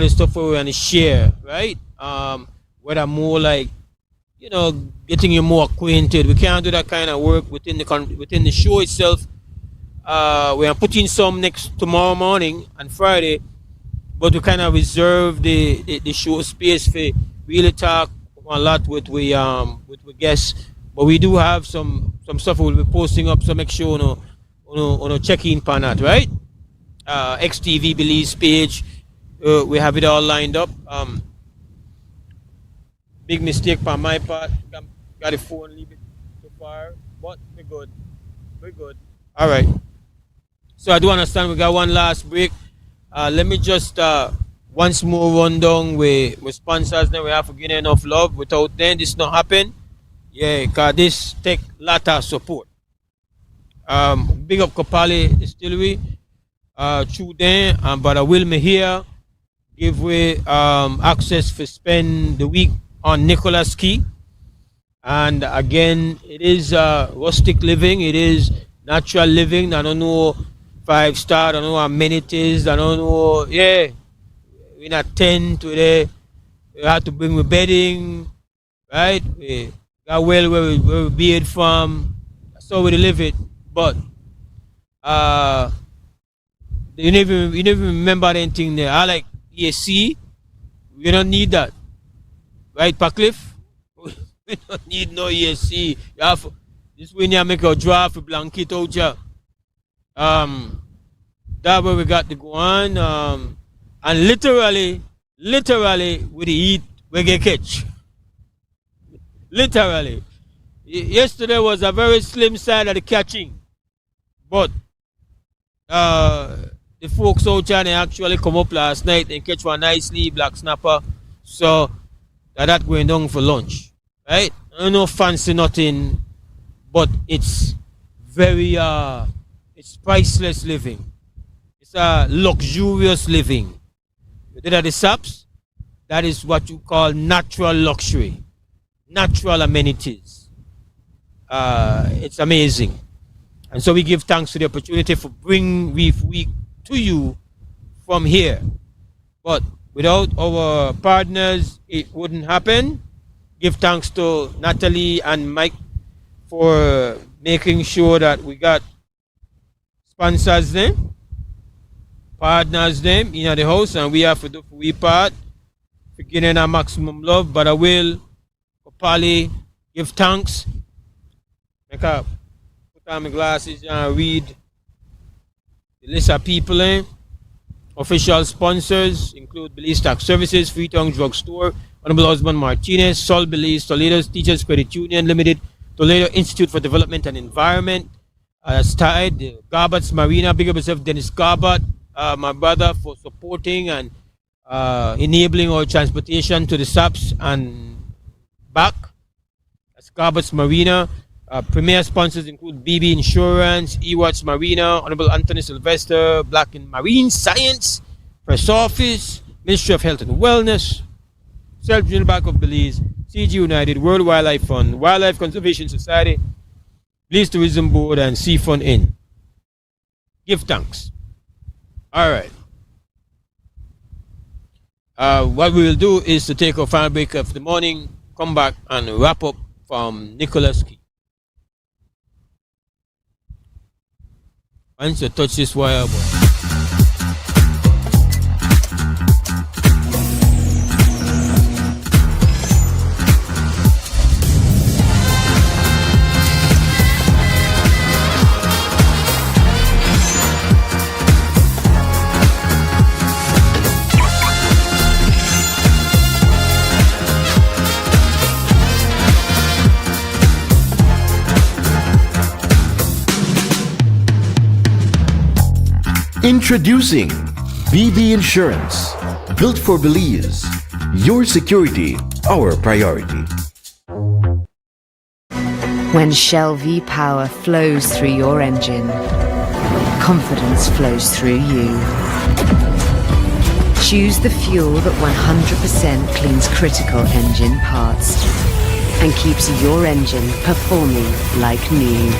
stuff we want to share, right? Whether more like, you know, getting you more acquainted. We can't do that kind of work within the show itself. We are putting some tomorrow morning and Friday, but we kind of reserve the show space for really talk a lot with guests. But we do have some stuff we'll be posting up, so make sure you check in on that, right? XTV Belize page, we have it all lined up. Big mistake on my part. Got the phone, leave it so far, but we're good. We're good. All right. So I do understand we got one last break. Let me just once more run down with sponsors. Then we have to give enough love. Without them, this not happen. Yeah, because this take lot of support. Big up Kopali Distillery. Through them, Brother Wilmer here give way access for spend the week on Nicholas Key. And again, it is rustic living. It is natural living. I don't know 5-star. I don't know amenities. I don't know. Yeah, we're not 10 today. We have to bring the bedding, right? We got well where we beard from. That's how we live it. But you never remember anything there. I like ESC. We don't need that, right, Pacliff? We don't need no ESC. You have this when you make a draft a blanket out here. That way we got to go on. And literally with the heat we get catch. Literally. Yesterday was a very slim side of the catching. But the folks out here, they actually come up last night and catch one nicely black snapper. So that going down for lunch. Right? I don't know fancy nothing, but it's very it's priceless living. It's a luxurious living. You did at the SAPs, that is what you call natural luxury. Natural amenities. It's amazing. And so we give thanks to the opportunity for bring Reef Week to you from here. But without our partners, it wouldn't happen. Give thanks to Natalie and Mike for making sure that we got sponsors them, partners them in the house, and we have to do we part for getting our maximum love. But I will, Kopali, give thanks. Make up. Put on my glasses and read the list of people in. Official sponsors include Belize Tax Services, Freetown Drug Store, Honorable Osman Martinez, Sol Belize, Toledo's Teachers Credit Union Limited, Toledo Institute for Development and Environment. That's Hyde, Garbutt's Marina. Big up yourself, Dennis Garbutt, my brother, for supporting and enabling our transportation to the SAPs and back. That's Garbutt's Marina. Premier sponsors include BB Insurance, Ewatts Marina, Honorable Anthony Sylvester, Black in Marine Science, Press Office, Ministry of Health and Wellness, Self-Regional Bank of Belize, CG United, World Wildlife Fund, Wildlife Conservation Society, Belize Tourism Board, and Sea Fund Inn. Give thanks. All right. What we will do is to take our final break of the morning, come back and wrap up from Nicholas Key. Once you touch this wire, boy. Introducing BB Insurance, built for Belize. Your security, our priority. When Shell V power flows through your engine, confidence flows through you. Choose the fuel that 100% cleans critical engine parts and keeps your engine performing like new.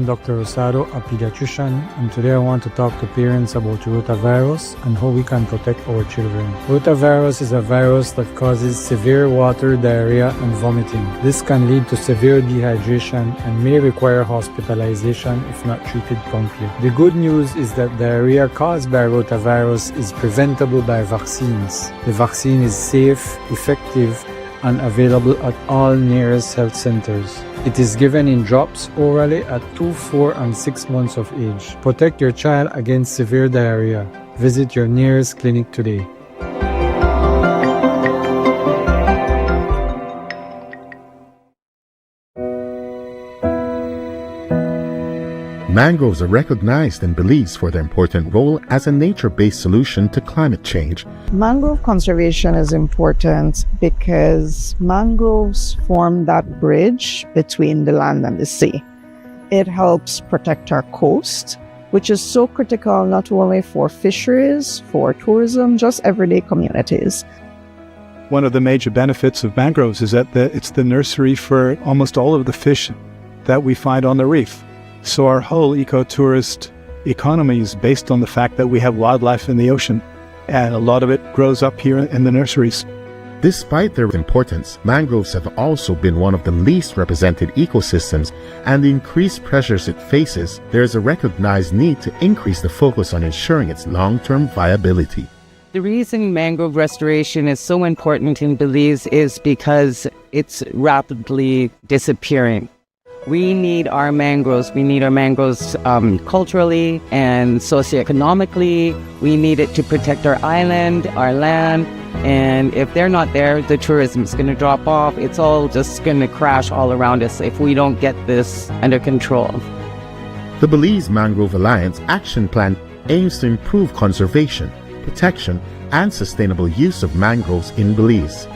Dr. Rosado, a pediatrician, and today I want to talk to parents about rotavirus and how we can protect our children. Rotavirus is a virus that causes severe water, diarrhea, and vomiting. This can lead to severe dehydration and may require hospitalization if not treated promptly. The good news is that diarrhea caused by rotavirus is preventable by vaccines. The vaccine is safe, effective, and available at all nearest health centers. It is given in drops orally at 2, 4, and 6 months of age. Protect your child against severe diarrhea. Visit your nearest clinic today. Mangroves are recognized in Belize for their important role as a nature-based solution to climate change. Mangrove conservation is important because mangroves form that bridge between the land and the sea. It helps protect our coast, which is so critical not only for fisheries, for tourism, just everyday communities. One of the major benefits of mangroves is that it's the nursery for almost all of the fish that we find on the reef. So our whole ecotourist economy is based on the fact that we have wildlife in the ocean, and a lot of it grows up here in the nurseries. Despite their importance, mangroves have also been one of the least represented ecosystems, and the increased pressures it faces, there is a recognized need to increase the focus on ensuring its long-term viability. The reason mangrove restoration is so important in Belize is because it's rapidly disappearing. We need our mangroves. We need our mangroves culturally and socioeconomically. We need it to protect our island, our land. And if they're not there, the tourism is going to drop off. It's all just going to crash all around us if we don't get this under control. The Belize Mangrove Alliance Action Plan aims to improve conservation, protection, and sustainable use of mangroves in Belize.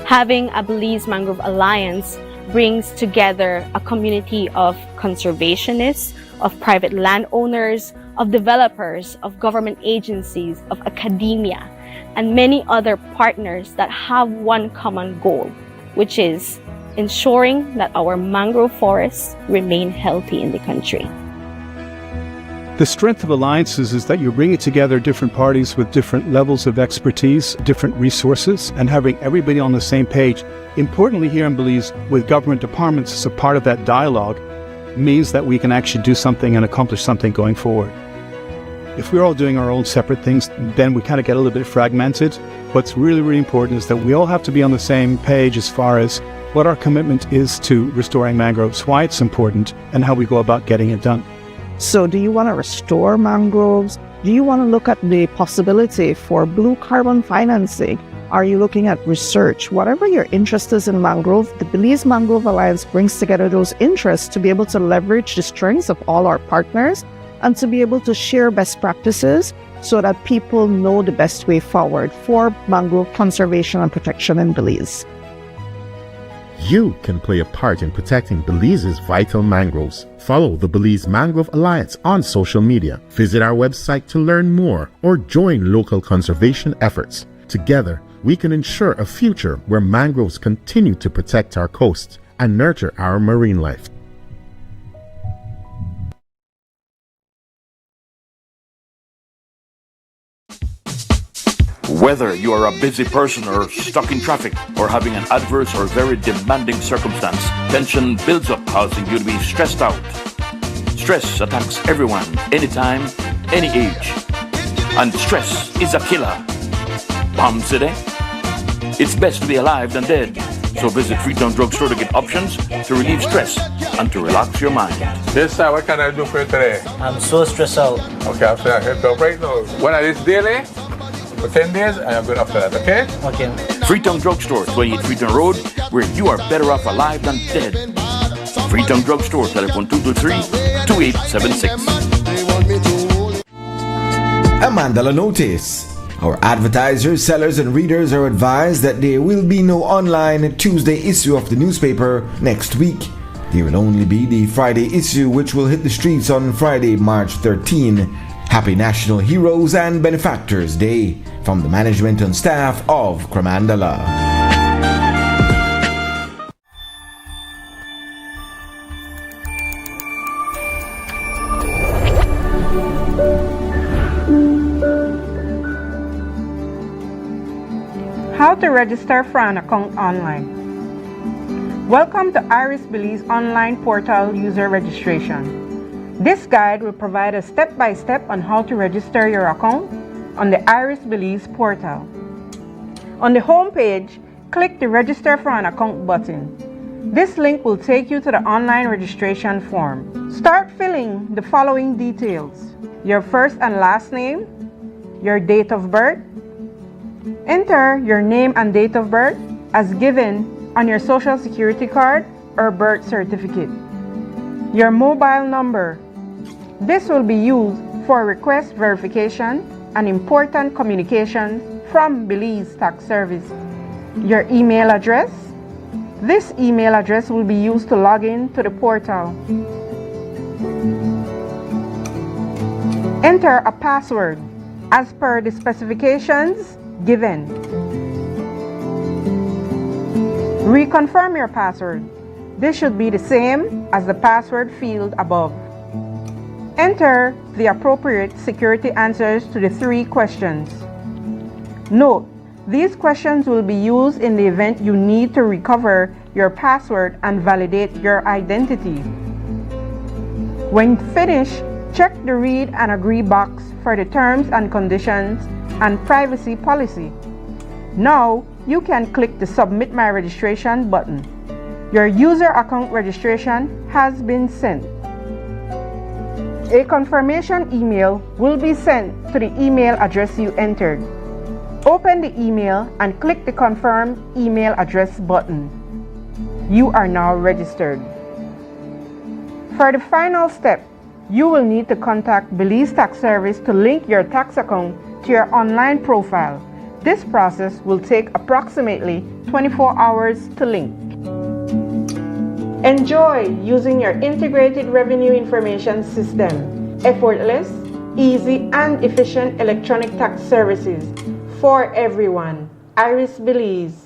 Having a Belize Mangrove Alliance brings together a community of conservationists, of private landowners, of developers, of government agencies, of academia, and many other partners that have one common goal, which is ensuring that our mangrove forests remain healthy in the country. The strength of alliances is that you're bringing together different parties with different levels of expertise, different resources, and having everybody on the same page. Importantly here in Belize, with government departments as a part of that dialogue, means that we can actually do something and accomplish something going forward. If we're all doing our own separate things, then we kind of get a little bit fragmented. What's really, really important is that we all have to be on the same page as far as what our commitment is to restoring mangroves, why it's important, and how we go about getting it done. So do you want to restore mangroves? Do you want to look at the possibility for blue carbon financing? Are you looking at research? Whatever your interest is in mangrove, the Belize Mangrove Alliance brings together those interests to be able to leverage the strengths of all our partners and to be able to share best practices so that people know the best way forward for mangrove conservation and protection in Belize. You can play a part in protecting Belize's vital mangroves. Follow the Belize Mangrove Alliance on social media. Visit our website to learn more or join local conservation efforts. Together, we can ensure a future where mangroves continue to protect our coast and nurture our marine life. Whether you are a busy person or stuck in traffic or having an adverse or very demanding circumstance, tension builds up, causing you to be stressed out. Stress attacks everyone, anytime, any age. And stress is a killer. Palm City? It's best to be alive than dead. So visit Freetown Drugstore to get options to relieve stress and to relax your mind. Yes, sir. What can I do for you today? I'm so stressed out. Okay, I'm saying I help you out right now. When I this daily, for 10 days, I am going after that, okay? Okay. Freetown Drugstore, 28 Freetown Road, where you are better off alive than dead. Freetown Drugstore, telephone 223-2876. A Mandela notice. Our advertisers, sellers, and readers are advised that there will be no online Tuesday issue of the newspaper next week. There will only be the Friday issue, which will hit the streets on Friday, March 13. Happy National Heroes and Benefactors Day from the management and staff of Cremandala. How to register for an account online. Welcome to Iris Belize online portal user registration. This guide will provide a step-by-step on how to register your account on the Iris Belize portal. On the home page, click the Register for an Account button. This link will take you to the online registration form. Start filling the following details: your first and last name, your date of birth. Enter your name and date of birth as given on your Social Security card or birth certificate. Your mobile number. This will be used for request verification and important communications from Belize Tax Service. Your email address. This email address will be used to log in to the portal. Enter a password as per the specifications given. Reconfirm your password. This should be the same as the password field above. Enter the appropriate security answers to the 3 questions. Note, these questions will be used in the event you need to recover your password and validate your identity. When finished, check the Read and Agree box for the terms and conditions and privacy policy. Now, you can click the Submit My Registration button. Your user account registration has been sent. A confirmation email will be sent to the email address you entered. Open the email and click the Confirm Email Address button. You are now registered. For the final step, You will need to contact Belize Tax Service to link your tax account to your online profile. This process will take approximately 24 hours to link. Enjoy using your integrated revenue information system. Effortless, easy, and efficient electronic tax services for everyone. Iris Belize.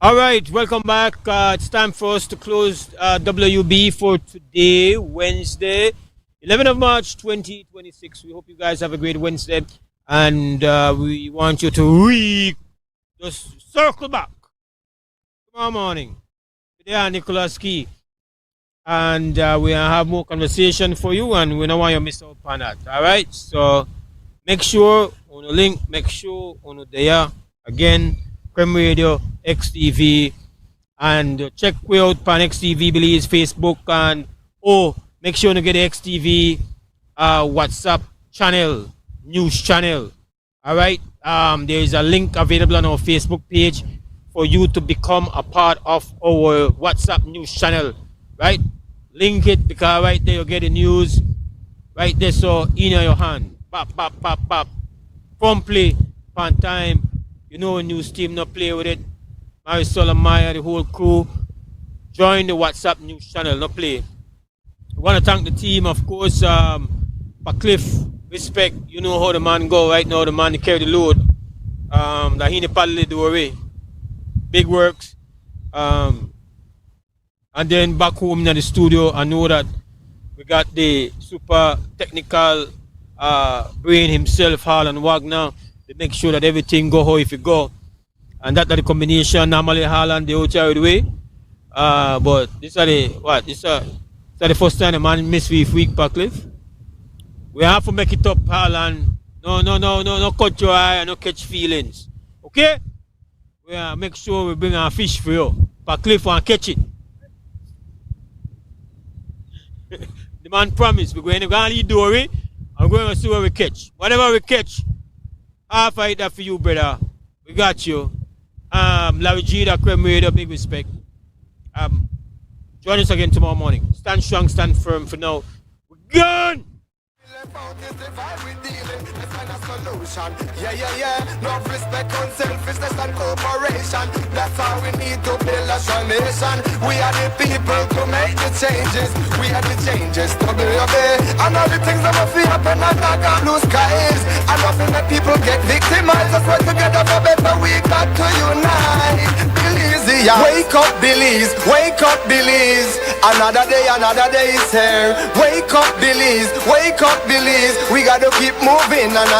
All right, welcome back. It's time for us to close WUB for today, Wednesday, 11th of March, 2026. We hope you guys have a great Wednesday, and we want you to just circle back tomorrow morning with Nicholas Key, and we'll have more conversation for you, and we don't want you to miss out on that. All right, so make sure on the link, make sure on the there again. Creme Radio, XTV, and check we out on XTV Belize Facebook, and make sure to get the XTV WhatsApp channel, news channel. All right, there is a link available on our Facebook page for you to become a part of our WhatsApp news channel. Right, link it, because right there you get the news right there, so in your hand, pop, promptly on time. You know, news team not play with it. Marisol and Maya, the whole crew, join the WhatsApp news channel, not play. I want to thank the team, of course. Cliff, respect. You know how the man go right now. The man carry the load. That he paddle do away. Big works. And then back home in the studio, I know that we got the super technical brain himself, Harlan Wagner. To make sure that everything go how if it go, and that the combination normally Harlan the outside way, but this are the first time the man miss Reef week, Cliff. We have to make it up, Harlan. No cut your eye and no catch feelings, okay? We make sure we bring our fish for you, Cliff, and catch it. The man promised we're going to lead Dory, and we're going to see what we catch. Whatever we catch, I'll fight that for you, brother. We got you. Larry G, that Creme Radio, big respect. Join us again tomorrow morning. Stand strong, stand firm for now. We're gone! Yeah. No respect on selfishness and cooperation. That's how we need to build a strong nation. We are the people to make the changes. We are the changes to obey. And all the things that must happen and not got blue skies. And nothing that people get victimized. Let's work together for better. We got to unite. Belize, yeah. Wake up, Belize. Wake up, Belize. Another day is here. Wake up, Belize. Wake up, Belize. We gotta keep moving. Na.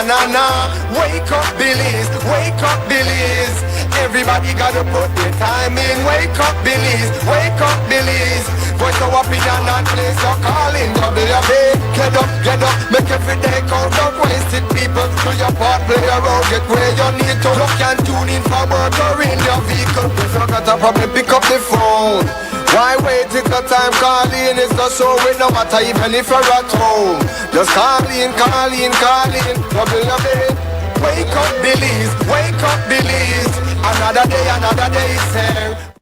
Wake up, Belize. Wake up, Belize. Everybody gotta put their time in. Wake up, Belize. Wake up, Belize. Voice our opinion and place your calling. WUB. Get up. Make every day count. Don't waste it, people. Do your part, play your role. Get where you need to. You can tune in for work or in your vehicle. If you got a problem, pick up the phone. Why wait till the time calling? It's not so we no matter even if you're at home. Just call in. Double your bed. Wake up, Belize. Another day is here.